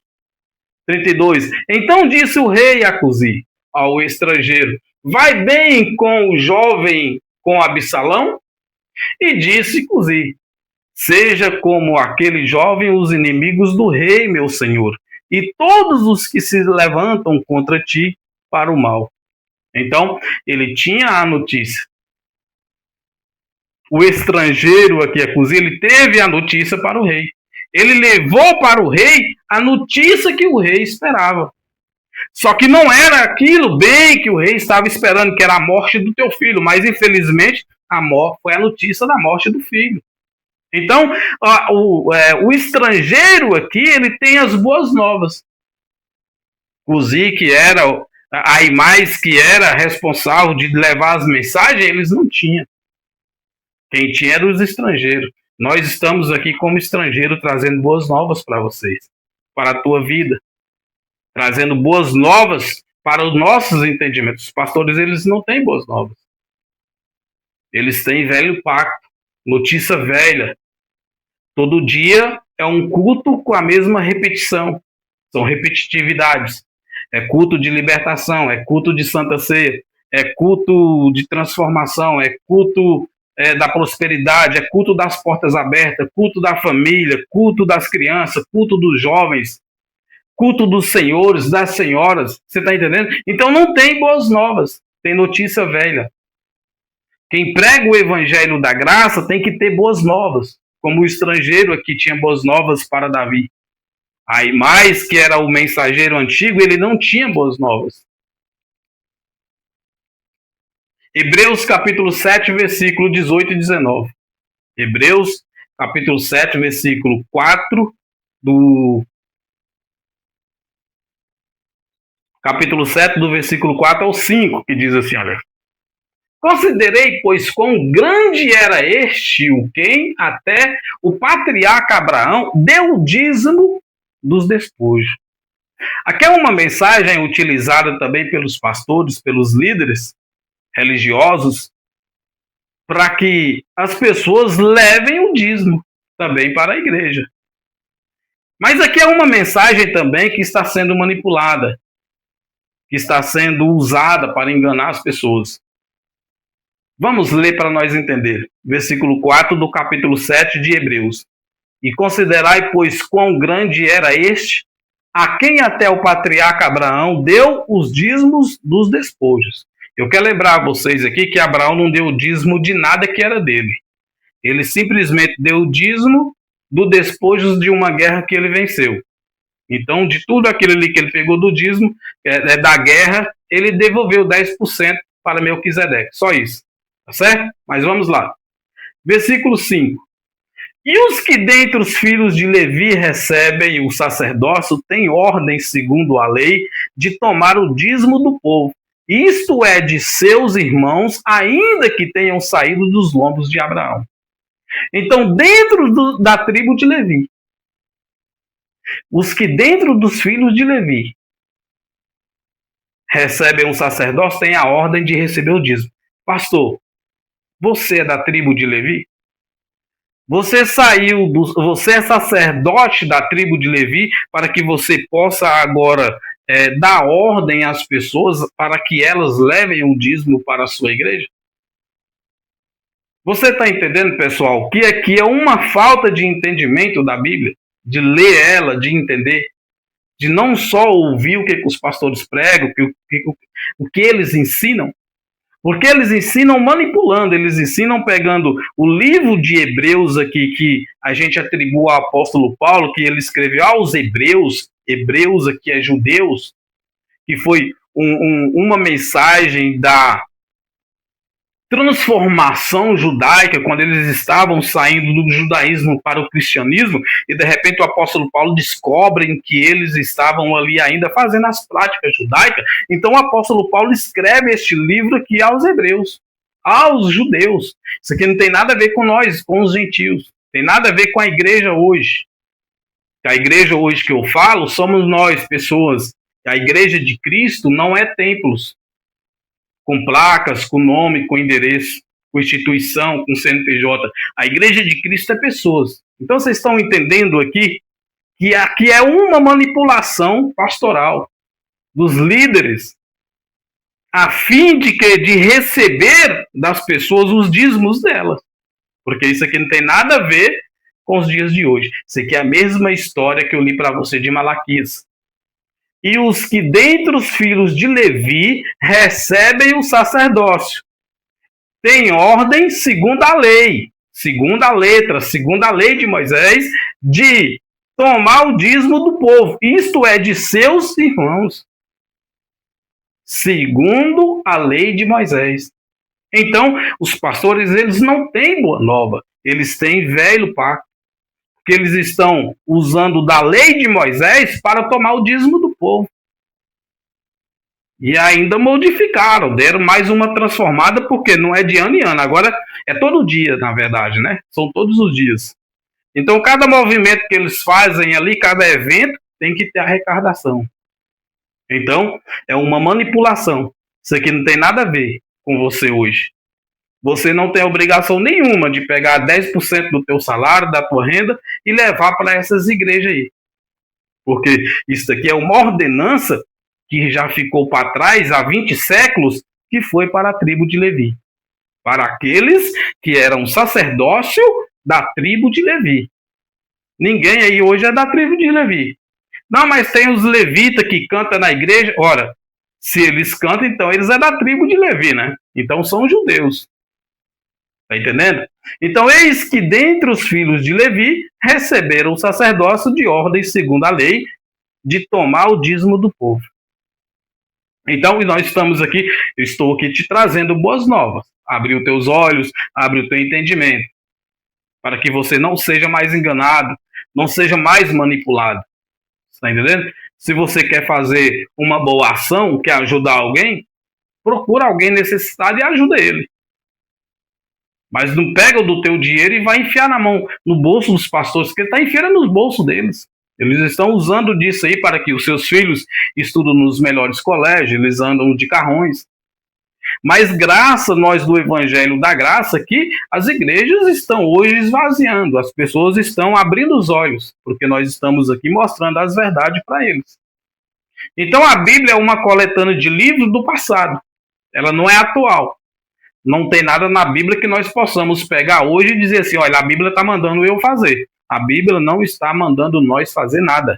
32. Então disse o rei a Cuzim, ao estrangeiro: vai bem com o jovem, com Absalão? E disse Cuzim: seja como aquele jovem os inimigos do rei, meu senhor, e todos os que se levantam contra ti para o mal. Então, ele tinha a notícia. O estrangeiro aqui, a Cuzim, ele teve a notícia para o rei. Ele levou para o rei a notícia que o rei esperava. Só que não era aquilo bem que o rei estava esperando, que era a morte do teu filho, mas infelizmente foi a notícia da morte do filho. Então, o estrangeiro aqui, ele tem as boas novas. Cuzim, que era Aimás, que era responsável de levar as mensagens, eles não tinham. Quem tinha eram os estrangeiros. Nós estamos aqui como estrangeiro trazendo boas novas para vocês, para a tua vida, trazendo boas novas para os nossos entendimentos. Os pastores, eles não têm boas novas. Eles têm velho pacto, notícia velha. Todo dia é um culto com a mesma repetição. São repetitividades. É culto de libertação, é culto de Santa Ceia, é culto de transformação, é culto da prosperidade, é culto das portas abertas, culto da família, culto das crianças, culto dos jovens, culto dos senhores, das senhoras. Você está entendendo? Então não tem boas novas, tem notícia velha. Quem prega o evangelho da graça tem que ter boas novas, como o estrangeiro aqui tinha boas novas para Davi. Aimás, que era o mensageiro antigo, ele não tinha boas novas. Hebreus capítulo 7, versículo 18 e 19. Hebreus capítulo 7, versículo 4 do capítulo 7, do versículo 4 ao 5, que diz assim, olha: considerei, pois, quão grande era este o quem até o patriarca Abraão deu o dízimo dos despojos. Aqui é uma mensagem utilizada também pelos pastores, pelos líderes religiosos, para que as pessoas levem o dízimo também para a igreja. Mas aqui é uma mensagem também que está sendo manipulada, que está sendo usada para enganar as pessoas. Vamos ler para nós entender. Versículo 4 do capítulo 7 de Hebreus. E considerai, pois, quão grande era este, a quem até o patriarca Abraão deu os dízimos dos despojos. Eu quero lembrar a vocês aqui que Abraão não deu o dízimo de nada que era dele. Ele simplesmente deu o dízimo do despojos de uma guerra que ele venceu. Então, de tudo aquilo ali que ele pegou do dízimo, da guerra, ele devolveu 10% para Melquisedeque. Só isso. Tá certo? Mas vamos lá. Versículo 5. E os que dentre os filhos de Levi recebem o sacerdócio têm ordem, segundo a lei, de tomar o dízimo do povo. isto é, de seus irmãos, ainda que tenham saído dos lombos de Abraão. Então, da tribo de Levi, os que dentro dos filhos de Levi recebem um sacerdócio têm a ordem de receber o dízimo. Pastor, você é da tribo de Levi? Você é sacerdote da tribo de Levi para que você possa agora dar ordem às pessoas para que elas levem o dízimo para a sua igreja? Você está entendendo, pessoal, que aqui é uma falta de entendimento da Bíblia, de ler ela, de entender, de não só ouvir o que os pastores pregam, o que eles ensinam, porque eles ensinam manipulando, eles ensinam pegando o livro de Hebreus aqui, que a gente atribui ao apóstolo Paulo, que ele escreveu aos Hebreus, Hebreus aqui é judeus, que foi uma mensagem da transformação judaica, quando eles estavam saindo do judaísmo para o cristianismo, e de repente o apóstolo Paulo descobre que eles estavam ali ainda fazendo as práticas judaicas. Então o apóstolo Paulo escreve este livro aqui aos hebreus, aos judeus. Isso aqui não tem nada a ver com nós, com os gentios, tem nada a ver com a igreja hoje. A igreja hoje que eu falo somos nós, pessoas. A igreja de Cristo não é templos com placas, com nome, com endereço, com instituição, com CNPJ. A igreja de Cristo é pessoas. Então vocês estão entendendo aqui que aqui é uma manipulação pastoral dos líderes a fim de receber das pessoas os dízimos delas. Porque isso aqui não tem nada a ver com os dias de hoje. Isso aqui é a mesma história que eu li para você de Malaquias. E os que dentre os filhos de Levi recebem o sacerdócio. Tem ordem segundo a lei, segundo a letra, segundo a lei de Moisés, de tomar o dízimo do povo, isto é, de seus irmãos. Segundo a lei de Moisés. Então, os pastores, eles não têm boa nova, eles têm velho pacto. Que eles estão usando da lei de Moisés para tomar o dízimo do povo. E ainda modificaram, deram mais uma transformada, porque não é de ano em ano, agora é todo dia, na verdade, né? São todos os dias. Então, cada movimento que eles fazem ali, cada evento, tem que ter arrecadação. Então, é uma manipulação. Isso aqui não tem nada a ver com você hoje. Você não tem obrigação nenhuma de pegar 10% do teu salário, da tua renda, e levar para essas igrejas aí. Porque isso aqui é uma ordenança que já ficou para trás há 20 séculos, que foi para a tribo de Levi. Para aqueles que eram sacerdócio da tribo de Levi. Ninguém aí hoje é da tribo de Levi. Não, mas tem os levitas que cantam na igreja. Ora, se eles cantam, então eles é da tribo de Levi, né? Então são judeus. Está entendendo? Então, eis que dentre os filhos de Levi receberam o sacerdócio de ordem segundo a lei de tomar o dízimo do povo. Então, nós estamos aqui, eu estou aqui te trazendo boas novas. Abre os teus olhos, abre o teu entendimento, para que você não seja mais enganado, não seja mais manipulado. Está entendendo? Se você quer fazer uma boa ação, quer ajudar alguém, procura alguém necessitado e ajuda ele. Mas não pega do teu dinheiro e vai enfiar na mão, no bolso dos pastores, porque ele está enfiando nos bolsos deles. Eles estão usando disso aí para que os seus filhos estudem nos melhores colégios, eles andam de carrões. Mas graças nós do Evangelho da Graça aqui, as igrejas estão hoje esvaziando, as pessoas estão abrindo os olhos, porque nós estamos aqui mostrando as verdades para eles. Então a Bíblia é uma coletânea de livros do passado, ela não é atual. Não tem nada na Bíblia que nós possamos pegar hoje e dizer assim, olha, a Bíblia está mandando eu fazer. A Bíblia não está mandando nós fazer nada.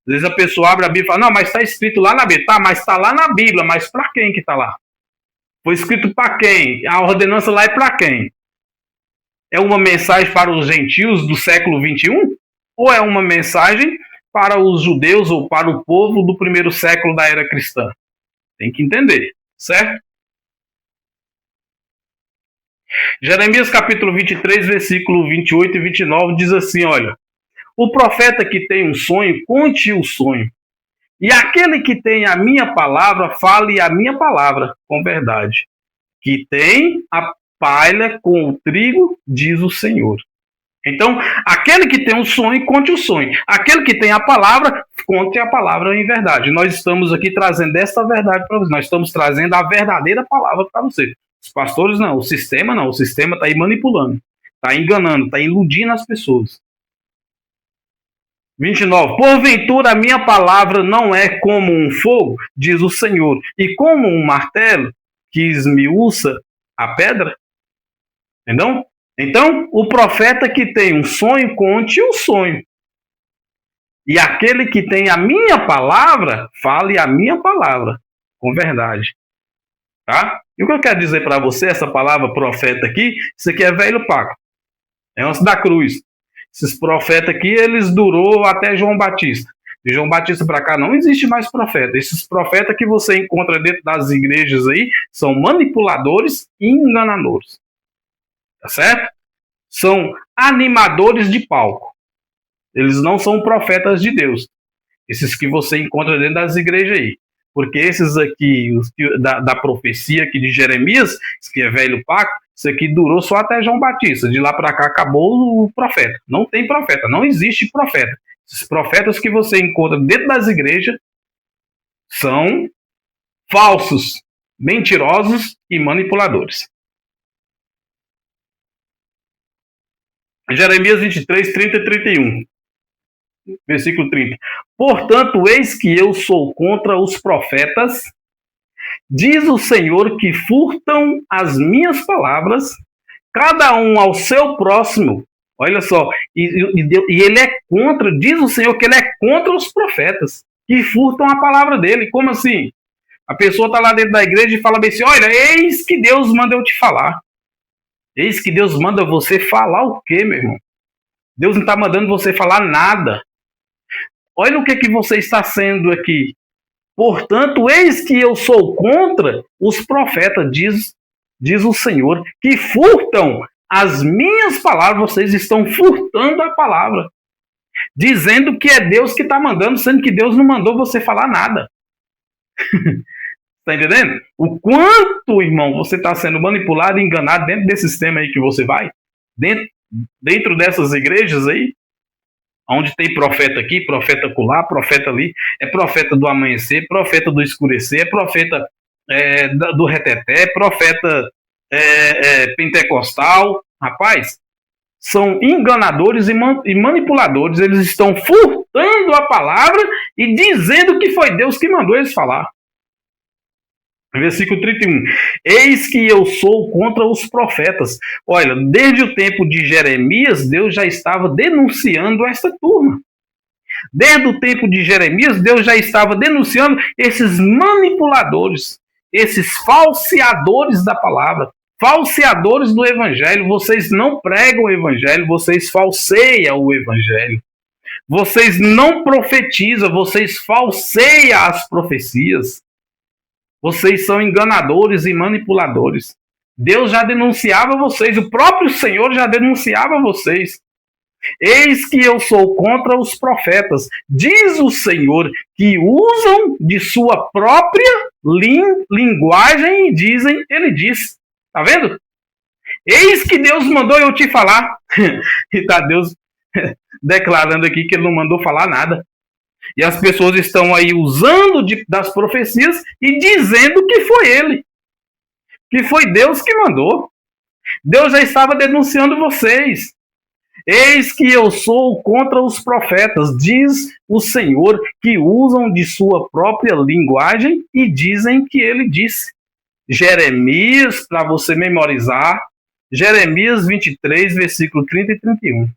Às vezes a pessoa abre a Bíblia e fala, não, mas está escrito lá na Bíblia. Tá, mas está lá na Bíblia, mas para quem que está lá? Foi escrito para quem? A ordenança lá é para quem? É uma mensagem para os gentios do século 21? Ou é uma mensagem para os judeus ou para o povo do primeiro século da era cristã? Tem que entender, certo? Jeremias capítulo 23, versículo 28 e 29 diz assim, olha, o profeta que tem um sonho, conte o sonho. E aquele que tem a minha palavra, fale a minha palavra com verdade. Que tem a palha com o trigo, diz o Senhor. Então, aquele que tem um sonho, conte o sonho. Aquele que tem a palavra, conte a palavra em verdade. Nós estamos aqui trazendo essa verdade para você. Nós estamos trazendo a verdadeira palavra para você. Os pastores não, o sistema não. O sistema está aí manipulando, está enganando, está iludindo as pessoas. 29. Porventura a minha palavra não é como um fogo, diz o Senhor, e como um martelo que esmiuça a pedra? Entendeu? Então, o profeta que tem um sonho, conte o sonho. E aquele que tem a minha palavra, fale a minha palavra, com verdade. Tá? E o que eu quero dizer para você, essa palavra profeta aqui, isso aqui é velho pacto. É antes da cruz. Esses profetas aqui, eles durou até João Batista. De João Batista para cá não existe mais profeta. Esses profetas que você encontra dentro das igrejas aí são manipuladores e enganadores. Tá certo? São animadores de palco. Eles não são profetas de Deus. Esses que você encontra dentro das igrejas aí. Porque esses aqui, os da profecia aqui de Jeremias, que é velho pacto, isso aqui durou só até João Batista. De lá para cá acabou o profeta. Não tem profeta, não existe profeta. Esses profetas que você encontra dentro das igrejas são falsos, mentirosos e manipuladores. Jeremias 23, 30 e 31. Versículo 30. Portanto, eis que eu sou contra os profetas, diz o Senhor, que furtam as minhas palavras, cada um ao seu próximo. Olha só, e ele é contra, diz o Senhor que ele é contra os profetas, que furtam a palavra dele. Como assim? A pessoa está lá dentro da igreja e fala bem assim, olha, eis que Deus manda eu te falar. Eis que Deus manda você falar o quê, meu irmão? Deus não está mandando você falar nada. Olha o que você está sendo aqui. Portanto, eis que eu sou contra os profetas, diz o Senhor, que furtam as minhas palavras. Vocês estão furtando a palavra, dizendo que é Deus que está mandando, sendo que Deus não mandou você falar nada. Está entendendo? O quanto, irmão, você está sendo manipulado e enganado dentro desse sistema aí que você vai? Dentro dessas igrejas aí? Onde tem profeta aqui, profeta acolá, profeta ali, é profeta do amanhecer, profeta do escurecer, é profeta do reteté, profeta pentecostal. Rapaz, são enganadores e manipuladores, eles estão furtando a palavra e dizendo que foi Deus que mandou eles falar. Versículo 31. Eis que eu sou contra os profetas. Olha, desde o tempo de Jeremias, Deus já estava denunciando esta turma. Desde o tempo de Jeremias, Deus já estava denunciando esses manipuladores, esses falseadores da palavra, falseadores do evangelho. Vocês não pregam o evangelho, vocês falseiam o evangelho. Vocês não profetizam, vocês falseiam as profecias. Vocês são enganadores e manipuladores. Deus já denunciava vocês, o próprio Senhor já denunciava vocês. Eis que eu sou contra os profetas, diz o Senhor, que usam de sua própria linguagem e dizem, ele diz. Tá vendo? Eis que Deus mandou eu te falar. E tá Deus declarando aqui que ele não mandou falar nada. E as pessoas estão aí usando das profecias e dizendo que foi ele. Que foi Deus que mandou. Deus já estava denunciando vocês. Eis que eu sou contra os profetas, diz o Senhor, que usam de sua própria linguagem e dizem que ele disse. Jeremias, para você memorizar, Jeremias 23, versículo 30 e 31.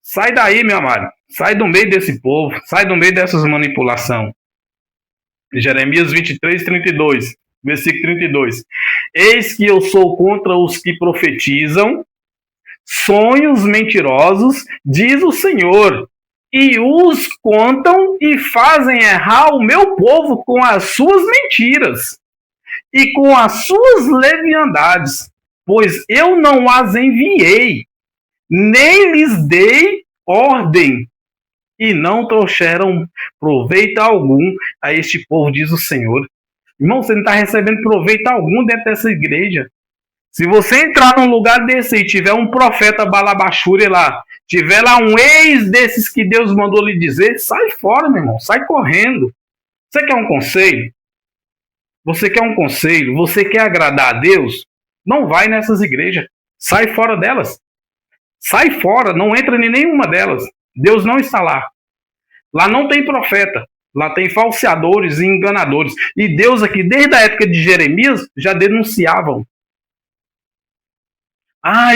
Sai daí, meu amado. Sai do meio desse povo. Sai do meio dessas manipulações. Jeremias 23, 32. Versículo 32. Eis que eu sou contra os que profetizam sonhos mentirosos, diz o Senhor, e os contam e fazem errar o meu povo com as suas mentiras e com as suas leviandades, pois eu não as enviei, nem lhes dei ordem, e não trouxeram proveito algum a este povo, diz o Senhor. Irmão, você não está recebendo proveito algum dentro dessa igreja. Se você entrar num lugar desse e tiver um profeta balabachúria lá, tiver lá um ex desses que Deus mandou lhe dizer, sai fora, meu irmão, sai correndo. Você quer um conselho? Você quer um conselho? Você quer agradar a Deus? Não vai nessas igrejas. Sai fora delas. Sai fora, não entra em nenhuma delas. Deus não está lá. Lá não tem profeta. Lá tem falseadores e enganadores. E Deus aqui, desde a época de Jeremias, já denunciavam.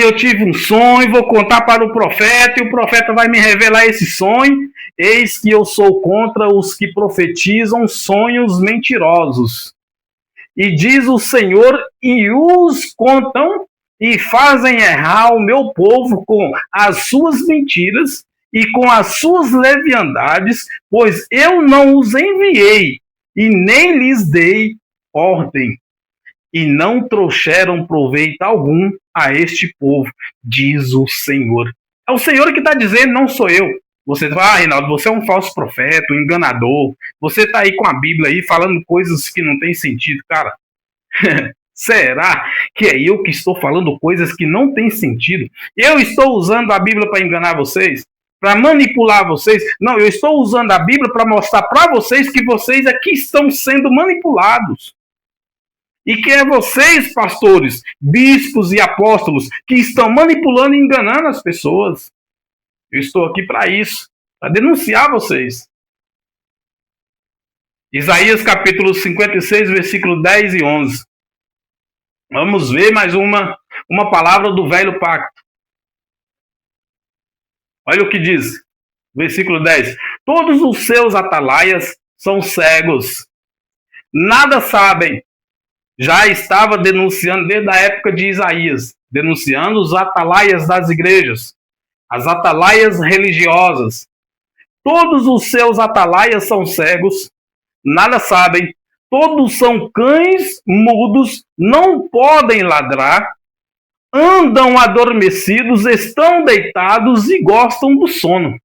Eu tive um sonho, vou contar para o profeta, e o profeta vai me revelar esse sonho. Eis que eu sou contra os que profetizam sonhos mentirosos. E diz o Senhor, e os contam e fazem errar o meu povo com as suas mentiras e com as suas leviandades, pois eu não os enviei e nem lhes dei ordem. E não trouxeram proveito algum a este povo, diz o Senhor. É o Senhor que está dizendo, não sou eu. Você fala, Reinaldo, você é um falso profeta, um enganador. Você está aí com a Bíblia aí falando coisas que não tem sentido. Cara, será que é eu que estou falando coisas que não tem sentido? Eu estou usando a Bíblia para enganar vocês? Para manipular vocês? Não, eu estou usando a Bíblia para mostrar para vocês que vocês aqui estão sendo manipulados. E que é vocês, pastores, bispos e apóstolos, que estão manipulando e enganando as pessoas. Eu estou aqui para isso, para denunciar vocês. Isaías capítulo 56, versículo 10 e 11. Vamos ver mais uma palavra do velho pacto. Olha o que diz, versículo 10. Todos os seus atalaias são cegos, nada sabem. Já estava denunciando desde a época de Isaías, denunciando os atalaias das igrejas, as atalaias religiosas. Todos os seus atalaias são cegos, nada sabem, todos são cães mudos, não podem ladrar, andam adormecidos, estão deitados e gostam do sono.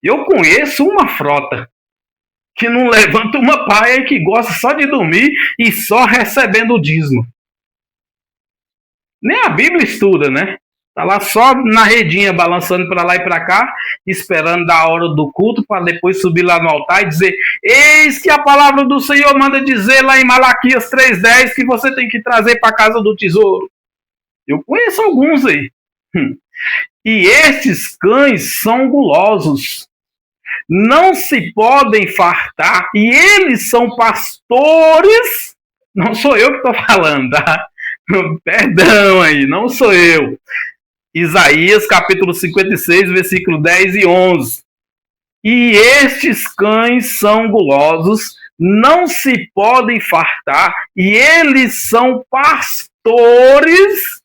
Eu conheço uma frota que não levanta uma paia e que gosta só de dormir e só recebendo o dízimo. Nem a Bíblia estuda, né? Tá lá só na redinha, balançando para lá e para cá, esperando da hora do culto para depois subir lá no altar e dizer: eis que a palavra do Senhor manda dizer lá em Malaquias 3:10 que você tem que trazer para a casa do tesouro. Eu conheço alguns aí. E estes cães são gulosos, não se podem fartar, e eles são pastores. Não sou eu que estou falando, tá? Perdão aí, não sou eu. Isaías capítulo 56, versículo 10 e 11. E estes cães são gulosos, não se podem fartar, e eles são pastores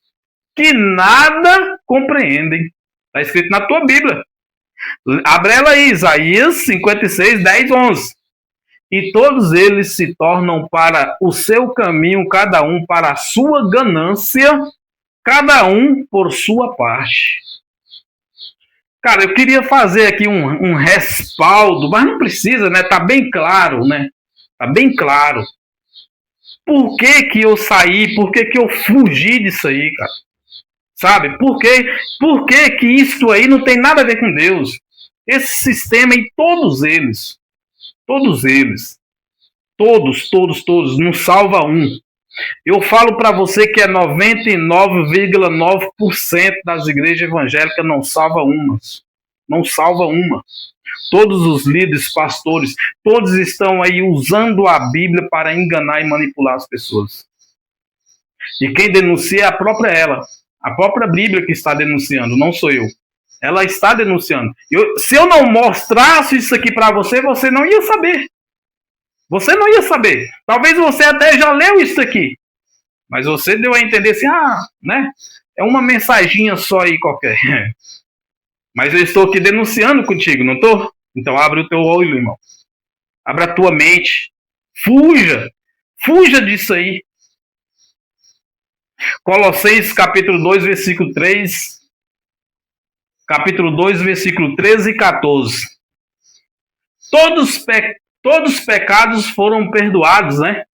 que nada compreendem. Está escrito na tua Bíblia. Abre ela aí, Isaías 56, 10, 11. E todos eles se tornam para o seu caminho, cada um para a sua ganância, cada um por sua parte. Cara, eu queria fazer aqui um respaldo, mas não precisa, né? Tá bem claro, né? Tá bem claro. Por que eu saí? Por que eu fugi disso aí, cara? Sabe? Por que isso aí não tem nada a ver com Deus? Esse sistema em todos eles, não salva um. Eu falo para você que é 99,9% das igrejas evangélicas não salva uma. Não salva uma. Todos os líderes, pastores, todos estão aí usando a Bíblia para enganar e manipular as pessoas. E quem denuncia é a própria ela. A própria Bíblia que está denunciando, não sou eu. Ela está denunciando. Se eu não mostrasse isso aqui para você, você não ia saber. Você não ia saber. Talvez você até já leu isso aqui. Mas você deu a entender assim, né? É uma mensaginha só aí qualquer. Mas eu estou aqui denunciando contigo, não estou? Então abre o teu olho, irmão. Abra a tua mente. Fuja. Fuja disso aí. Colossenses capítulo 2, versículo 3. capítulo 2, versículo 13 e 14. Todos os pecados foram perdoados, né?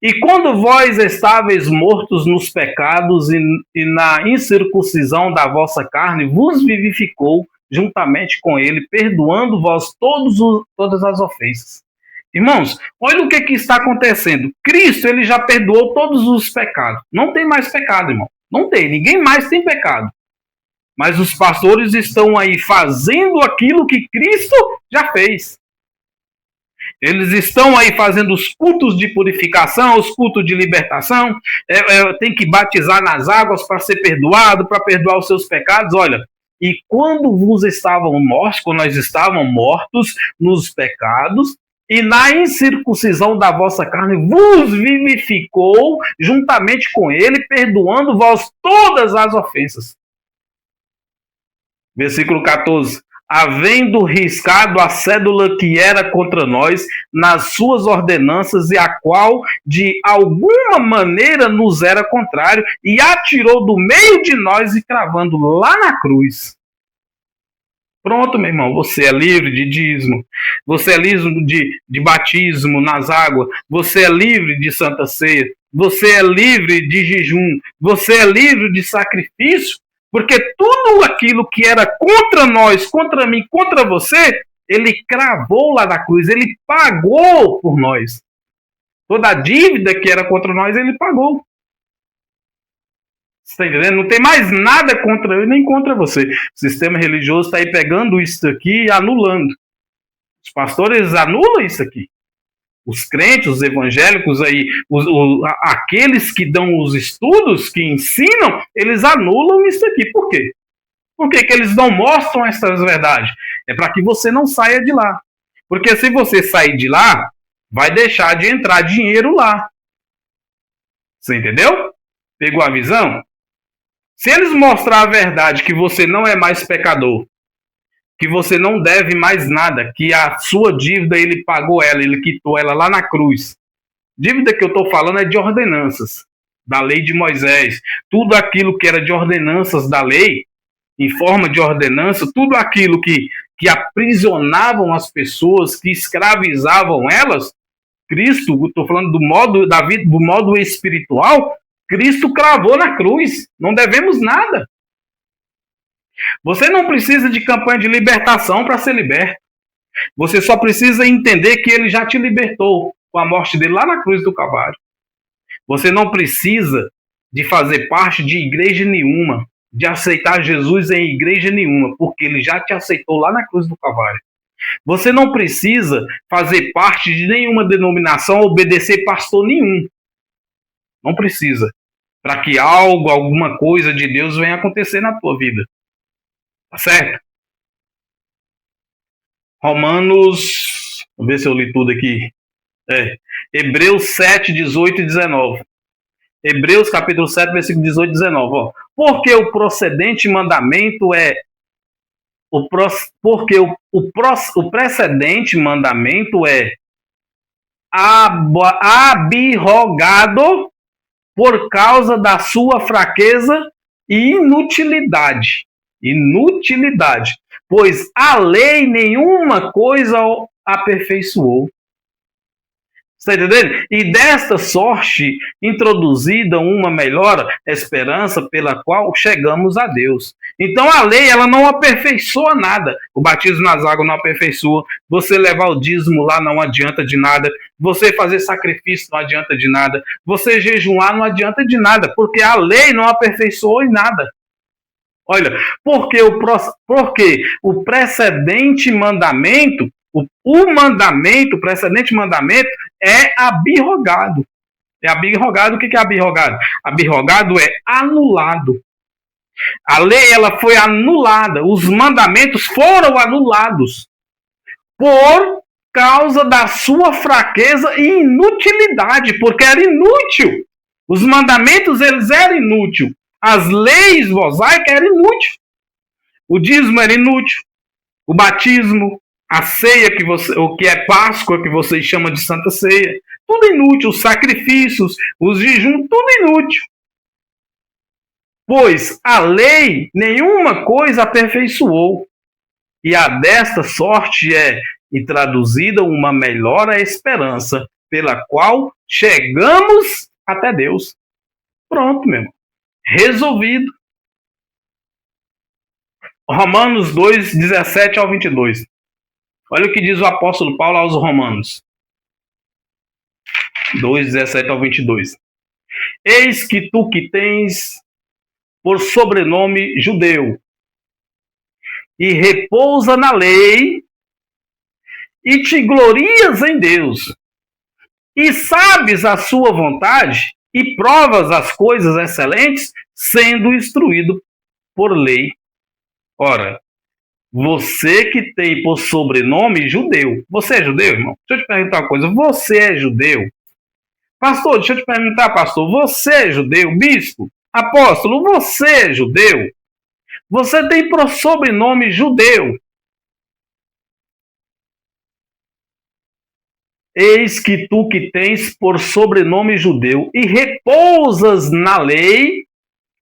E quando vós estáveis mortos nos pecados e na incircuncisão da vossa carne, vos vivificou juntamente com ele, perdoando vós todas as ofensas. Irmãos, olha o que está acontecendo. Cristo, ele já perdoou todos os pecados. Não tem mais pecado, irmão. Não tem. Ninguém mais tem pecado. Mas os pastores estão aí fazendo aquilo que Cristo já fez. Eles estão aí fazendo os cultos de purificação, os cultos de libertação, tem que batizar nas águas para ser perdoado, para perdoar os seus pecados. Olha, e quando vos estavam mortos, quando nós estávamos mortos nos pecados, e na incircuncisão da vossa carne, vos vivificou juntamente com ele, perdoando vós todas as ofensas. Versículo 14. Havendo riscado a cédula que era contra nós nas suas ordenanças e a qual de alguma maneira nos era contrário, e atirou do meio de nós e cravando lá na cruz. Pronto, meu irmão, você é livre de dízimo, você é livre de batismo nas águas, você é livre de santa ceia, você é livre de jejum, você é livre de sacrifício. Porque tudo aquilo que era contra nós, contra mim, contra você, ele cravou lá na cruz, ele pagou por nós. Toda a dívida que era contra nós, ele pagou. Você está entendendo? Não tem mais nada contra eu nem contra você. O sistema religioso está aí pegando isso aqui e anulando. Os pastores anulam isso aqui. Os crentes, os evangélicos aí, aqueles que dão os estudos, que ensinam, eles anulam isso aqui. Por quê? Por que eles não mostram essas verdades? É para que você não saia de lá. Porque se você sair de lá, vai deixar de entrar dinheiro lá. Você entendeu? Pegou a visão? Se eles mostrar a verdade que você não é mais pecador, que você não deve mais nada, que a sua dívida ele pagou ela, ele quitou ela lá na cruz. Dívida que eu estou falando é de ordenanças, da lei de Moisés. Tudo aquilo que era de ordenanças da lei, em forma de ordenança, tudo aquilo que aprisionavam as pessoas, que escravizavam elas, Cristo, estou falando do modo da vida, do modo espiritual, Cristo cravou na cruz. Não devemos nada. Você não precisa de campanha de libertação para ser liberto. Você só precisa entender que ele já te libertou com a morte dele lá na cruz do Calvário. Você não precisa de fazer parte de igreja nenhuma, de aceitar Jesus em igreja nenhuma, porque ele já te aceitou lá na cruz do Calvário. Você não precisa fazer parte de nenhuma denominação, obedecer pastor nenhum. Não precisa. Para que alguma coisa de Deus venha acontecer na tua vida. Tá certo? Romanos, vamos ver se eu li tudo aqui. Hebreus 7, 18 e 19. Hebreus capítulo 7, versículo 18 e 19. Ó. Porque o procedente mandamento o precedente mandamento é abrogado por causa da sua fraqueza e inutilidade. Pois a lei nenhuma coisa aperfeiçoou. Está entendendo? E desta sorte, introduzida uma melhor esperança pela qual chegamos a Deus. Então a lei, ela não aperfeiçoa nada. O batismo nas águas não aperfeiçoa. Você levar o dízimo lá não adianta de nada. Você fazer sacrifício não adianta de nada. Você jejuar não adianta de nada. Porque a lei não aperfeiçoou em nada. Olha, porque o precedente mandamento, o precedente mandamento é abrogado. É abrogado. O que é abrogado? Abrogado é anulado. A lei ela foi anulada. Os mandamentos foram anulados por causa da sua fraqueza e inutilidade, porque era inútil. Os mandamentos eles eram inúteis. As leis mosaicas eram inúteis. O dízimo era inútil. O batismo, a ceia, o que é Páscoa, que vocês chamam de Santa Ceia, tudo inútil. Os sacrifícios, os jejuns, tudo inútil. Pois a lei nenhuma coisa aperfeiçoou, e a desta sorte é introduzida uma melhor esperança, pela qual chegamos até Deus. Pronto, meu irmão. Resolvido. Romanos 2, 17 ao 22. Olha o que diz o apóstolo Paulo aos Romanos. 2, 17 ao 22. Eis que tu que tens por sobrenome judeu, e repousa na lei, e te glorias em Deus, e sabes a sua vontade, e provas as coisas excelentes, sendo instruído por lei. Ora, você que tem por sobrenome judeu. Você é judeu, irmão? Deixa eu te perguntar uma coisa. Você é judeu? Pastor, deixa eu te perguntar, pastor. Você é judeu? Bispo? Apóstolo, você é judeu? Você tem por sobrenome judeu. Eis que tu que tens por sobrenome judeu e repousas na lei.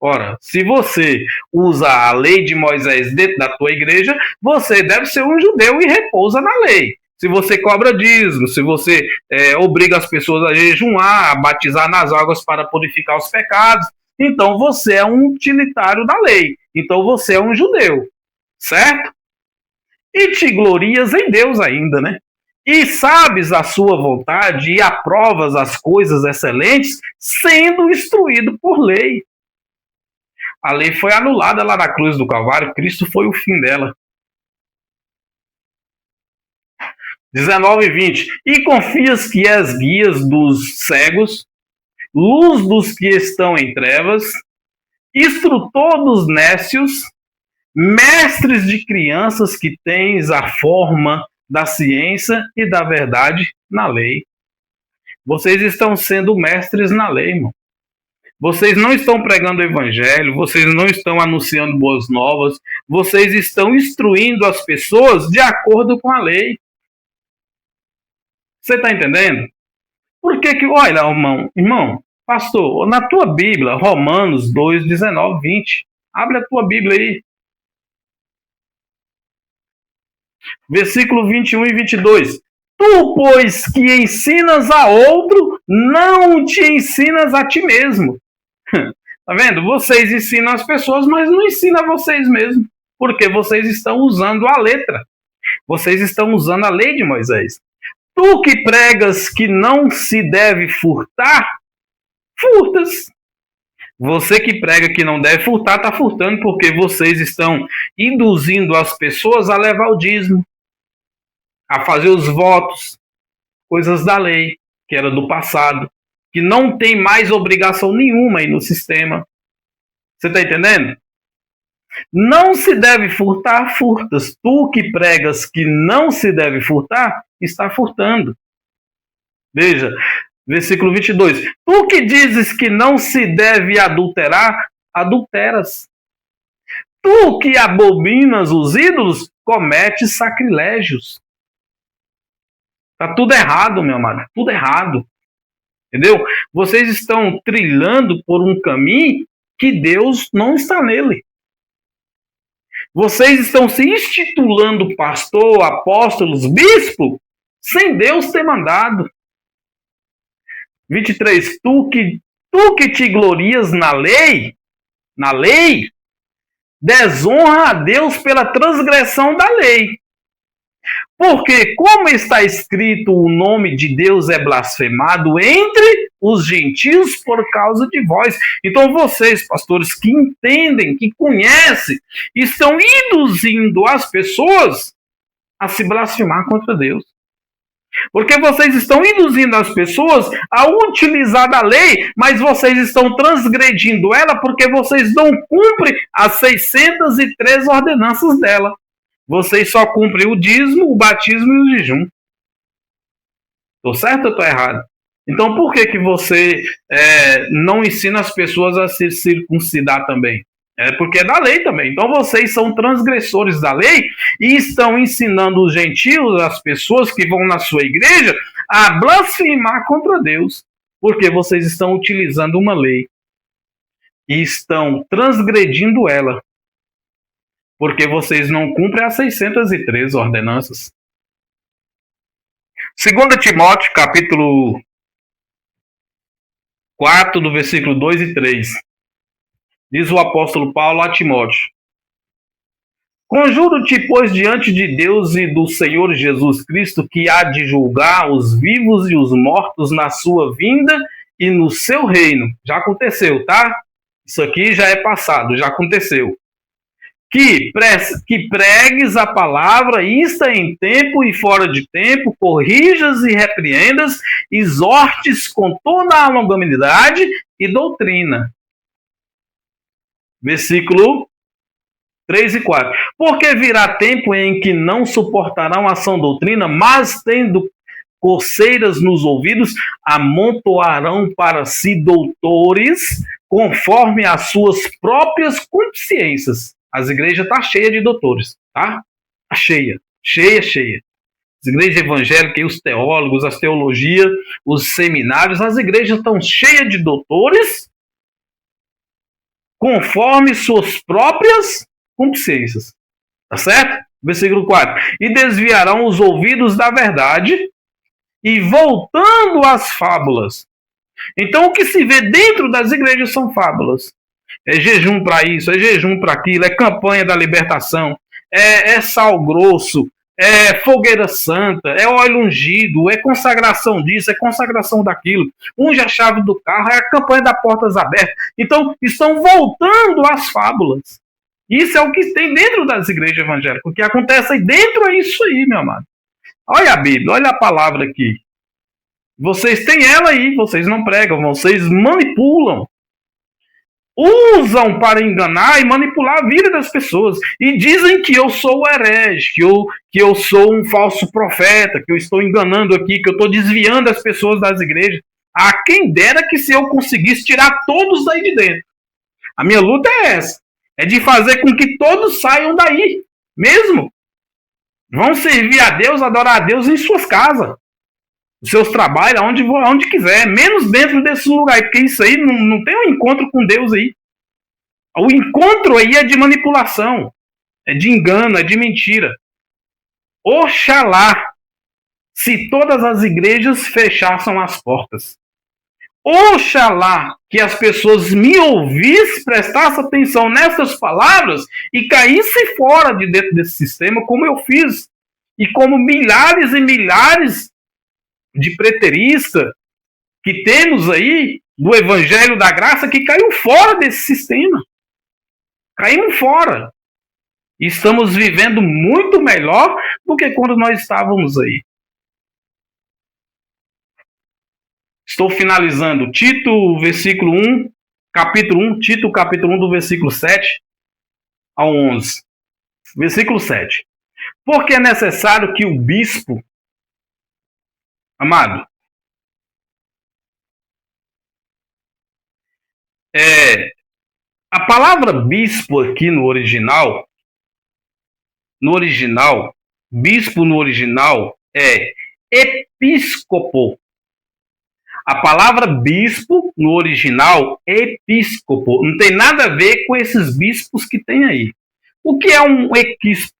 Ora, se você usa a lei de Moisés dentro da tua igreja, você deve ser um judeu e repousa na lei. Se você cobra dízimo, se você obriga as pessoas a jejuar, a batizar nas águas para purificar os pecados, então você é um utilitário da lei. Então você é um judeu, certo? E te glorias em Deus ainda, né? E sabes a sua vontade e aprovas as coisas excelentes, sendo instruído por lei. A lei foi anulada lá na cruz do Calvário, Cristo foi o fim dela. 19 e 20. E confias que és guias dos cegos, luz dos que estão em trevas, instrutor dos nécios, mestres de crianças que tens a forma da ciência e da verdade na lei. Vocês estão sendo mestres na lei, irmão. Vocês não estão pregando o evangelho, vocês não estão anunciando boas novas, vocês estão instruindo as pessoas de acordo com a lei. Você está entendendo? Por que que, olha, irmão, pastor, na tua Bíblia, Romanos 2, 19, 20, abre a tua Bíblia aí. Versículo 21 e 22. Tu, pois, que ensinas a outro, não te ensinas a ti mesmo. Tá vendo? Vocês ensinam as pessoas, mas não ensinam a vocês mesmos. Porque vocês estão usando a letra. Vocês estão usando a lei de Moisés. Tu que pregas que não se deve furtar, furtas. Você que prega que não deve furtar, está furtando porque vocês estão induzindo as pessoas a levar o dízimo, a fazer os votos, coisas da lei, que era do passado, que não tem mais obrigação nenhuma aí no sistema. Você está entendendo? Não se deve furtar, furtas. Tu que pregas que não se deve furtar, está furtando. Veja, versículo 22. Tu que dizes que não se deve adulterar, adulteras. Tu que abominas os ídolos, cometes sacrilégios. Está tudo errado, meu amado. Tudo errado. Entendeu? Vocês estão trilhando por um caminho que Deus não está nele. Vocês estão se institulando pastor, apóstolos, bispo, sem Deus ter mandado. 23. Tu que te glorias na lei, desonra a Deus pela transgressão da lei. Porque, como está escrito, o nome de Deus é blasfemado entre os gentios por causa de vós. Então, vocês, pastores, que entendem, que conhecem, estão induzindo as pessoas a se blasfemar contra Deus. Porque vocês estão induzindo as pessoas a utilizar a lei, mas vocês estão transgredindo ela porque vocês não cumprem as 603 ordenanças dela. Vocês só cumprem o dízimo, o batismo e o jejum. Estou certo ou estou errado? Então por que você não ensina as pessoas a se circuncidar também? É porque é da lei também. Então vocês são transgressores da lei e estão ensinando os gentios, as pessoas que vão na sua igreja, a blasfemar contra Deus. Porque vocês estão utilizando uma lei. e estão transgredindo ela, porque vocês não cumprem as 613 ordenanças. 2 Timóteo, capítulo 4, do versículo 2 e 3. Diz o apóstolo Paulo a Timóteo: Conjuro-te, pois, diante de Deus e do Senhor Jesus Cristo, que há de julgar os vivos e os mortos na sua vinda e no seu reino. Já aconteceu, tá? Isso aqui já é passado, já aconteceu. Que pregues a palavra, insta em tempo e fora de tempo, corrijas e repreendas, exortes com toda a longanimidade e doutrina. Versículo 3 e 4. Porque virá tempo em que não suportarão a sã doutrina, mas tendo coceiras nos ouvidos, amontoarão para si doutores, conforme as suas próprias consciências. As igrejas estão cheias de doutores, tá? Tá cheia. As igrejas evangélicas e os teólogos, as teologias, os seminários, as igrejas estão cheias de doutores, conforme suas próprias consciências. Tá certo? Versículo 4. E desviarão os ouvidos da verdade e voltando às fábulas. Então o que se vê dentro das igrejas são fábulas. É jejum para isso, é jejum para aquilo, é campanha da libertação, é sal grosso, é fogueira santa, é óleo ungido, é consagração disso, é consagração daquilo. Unge a chave do carro, é a campanha das portas abertas. Então, estão voltando às fábulas. Isso é o que tem dentro das igrejas evangélicas. O que acontece aí dentro é isso aí, meu amado. Olha a Bíblia, olha a palavra aqui. Vocês têm ela aí, vocês não pregam, vocês manipulam. Usam para enganar e manipular a vida das pessoas. E dizem que eu sou o herege, que eu sou um falso profeta, que eu estou enganando aqui, que eu estou desviando as pessoas das igrejas. A quem dera que se eu conseguisse tirar todos daí de dentro. A minha luta é essa. É de fazer com que todos saiam daí. Mesmo. Vão servir a Deus, adorar a Deus em suas casas. Nos seus trabalhos, onde quiser. Menos dentro desse lugar aí. Porque isso aí não tem um encontro com Deus aí. O encontro aí é de manipulação. É de engano, é de mentira. Oxalá se todas as igrejas fechassem as portas. Oxalá que as pessoas me ouvissem, prestassem atenção nessas palavras e caíssem fora de dentro desse sistema, como eu fiz. E como milhares e milhares de preteristas que temos aí, do Evangelho da Graça, que caiu fora desse sistema. Caímos fora. E estamos vivendo muito melhor do que quando nós estávamos aí. Estou finalizando. Tito, versículo 1, capítulo 1, Tito, capítulo 1, do versículo 7 ao 11. Versículo 7. Porque é necessário que o bispo, amado, a palavra bispo aqui no original, bispo no original é episcopo. A palavra bispo, no original, é episcopo. Não tem nada a ver com esses bispos que tem aí. O que é um episcopo?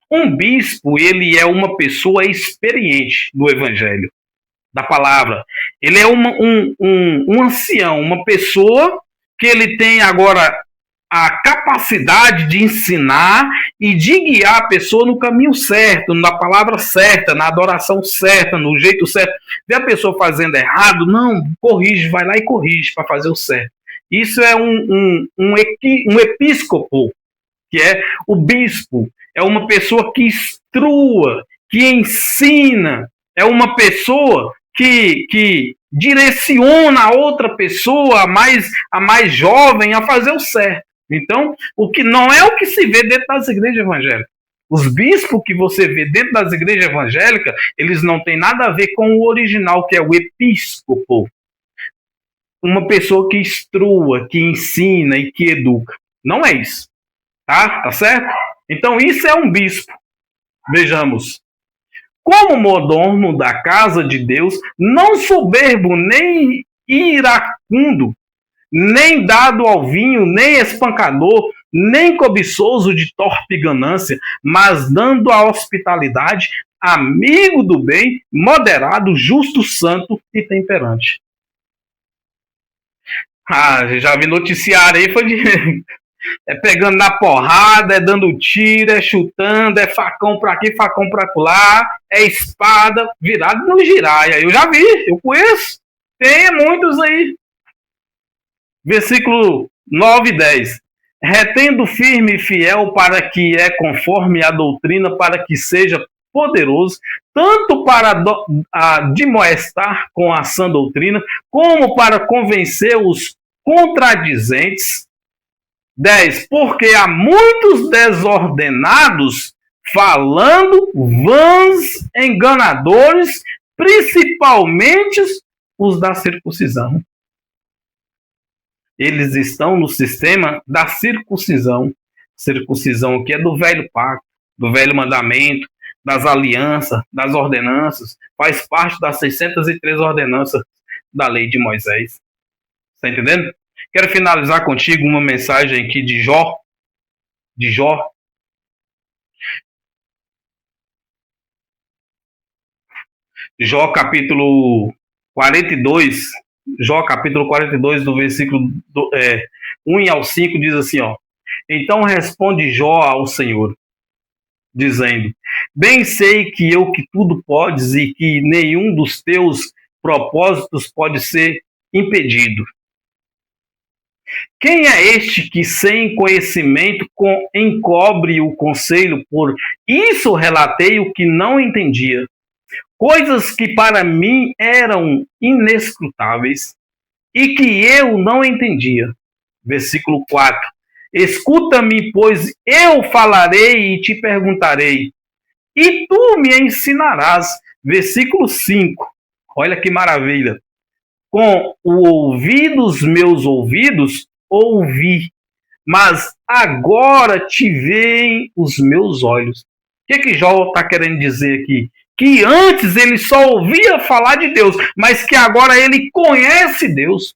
Um bispo, ele é uma pessoa experiente do evangelho, da palavra. Ele é um ancião, uma pessoa que ele tem agora a capacidade de ensinar e de guiar a pessoa no caminho certo, na palavra certa, na adoração certa, no jeito certo. Vê a pessoa fazendo errado, não, corrige, vai lá e corrige para fazer o certo. Isso é um episcopo, que é o bispo. É uma pessoa que instrua, que ensina, é uma pessoa que direciona a outra pessoa, a mais jovem, a fazer o certo. Então, o que não é o que se vê dentro das igrejas evangélicas. Os bispos que você vê dentro das igrejas evangélicas, eles não têm nada a ver com o original, que é o episcopo. Uma pessoa que instrua, que ensina e que educa. Não é isso. Tá certo? Então, isso é um bispo. Vejamos. Como mordomo da casa de Deus, não soberbo nem iracundo, nem dado ao vinho, nem espancador, nem cobiçoso de torpe ganância, mas dando a hospitalidade, amigo do bem, moderado, justo, santo e temperante. Já vi noticiário aí, foi de é pegando na porrada, é dando tiro, é chutando, é facão pra aqui, facão pra lá, é espada, virado no giraia. Eu já vi, eu conheço. Tem muitos aí. Versículo 9 e 10. Retendo firme e fiel para que é conforme a doutrina, para que seja poderoso, tanto para admoestar com a sã doutrina, como para convencer os contradizentes. 10. Porque há muitos desordenados falando vãs enganadores, principalmente os da circuncisão. Eles estão no sistema da circuncisão. Circuncisão que é do velho pacto, do velho mandamento, das alianças, das ordenanças. Faz parte das 603 ordenanças da lei de Moisés. Está entendendo? Quero finalizar contigo uma mensagem aqui de Jó. De Jó. Jó capítulo 42. Jó capítulo 42, do versículo 1 ao 5, diz assim, ó. Então responde Jó ao Senhor, dizendo: bem sei que tudo podes e que nenhum dos teus propósitos pode ser impedido. Quem é este que sem conhecimento encobre o conselho? Por isso relatei o que não entendia. Coisas que para mim eram inescrutáveis e que eu não entendia. Versículo 4. Escuta-me, pois eu falarei e te perguntarei, e tu me ensinarás. Versículo 5. Olha que maravilha. Com o ouvido dos meus ouvidos ouvi, mas agora te veem os meus olhos. O que Jó está querendo dizer aqui? Que antes ele só ouvia falar de Deus, mas que agora ele conhece Deus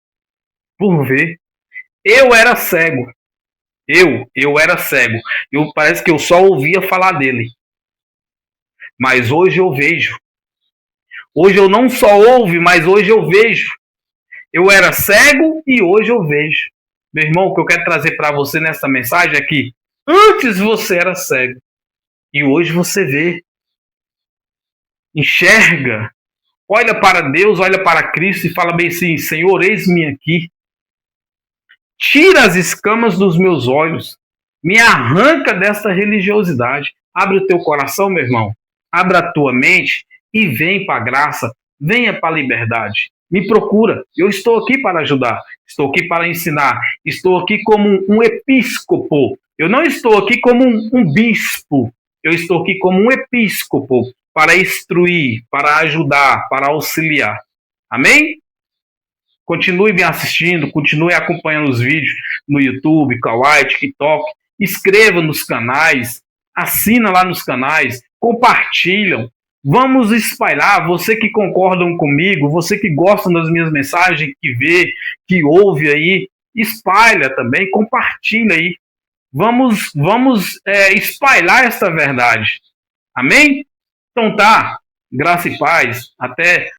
por ver. Eu era cego. Eu era cego. Parece que eu só ouvia falar dele. Mas hoje eu vejo. Hoje eu não só ouvo, mas hoje eu vejo. Eu era cego e hoje eu vejo. Meu irmão, o que eu quero trazer para você nessa mensagem é que antes você era cego e hoje você vê. Enxerga. Olha para Deus, olha para Cristo e fala bem assim: Senhor, eis-me aqui. Tira as escamas dos meus olhos. Me arranca dessa religiosidade. Abre o teu coração, meu irmão. Abra a tua mente e vem para a graça. Venha para a liberdade. Me procura. Eu estou aqui para ajudar. Estou aqui para ensinar. Estou aqui como um episcopo. Eu não estou aqui como um bispo. Eu estou aqui como um episcopo para instruir, para ajudar, para auxiliar. Amém? Continue me assistindo, continue acompanhando os vídeos no YouTube, Kawaii, TikTok. Escreva nos canais, assina lá nos canais, compartilham. Vamos espalhar. Você que concorda comigo, você que gosta das minhas mensagens, que vê, que ouve aí, espalha também, compartilha aí. Vamos espalhar essa verdade. Amém? Então tá. Graça e paz. Até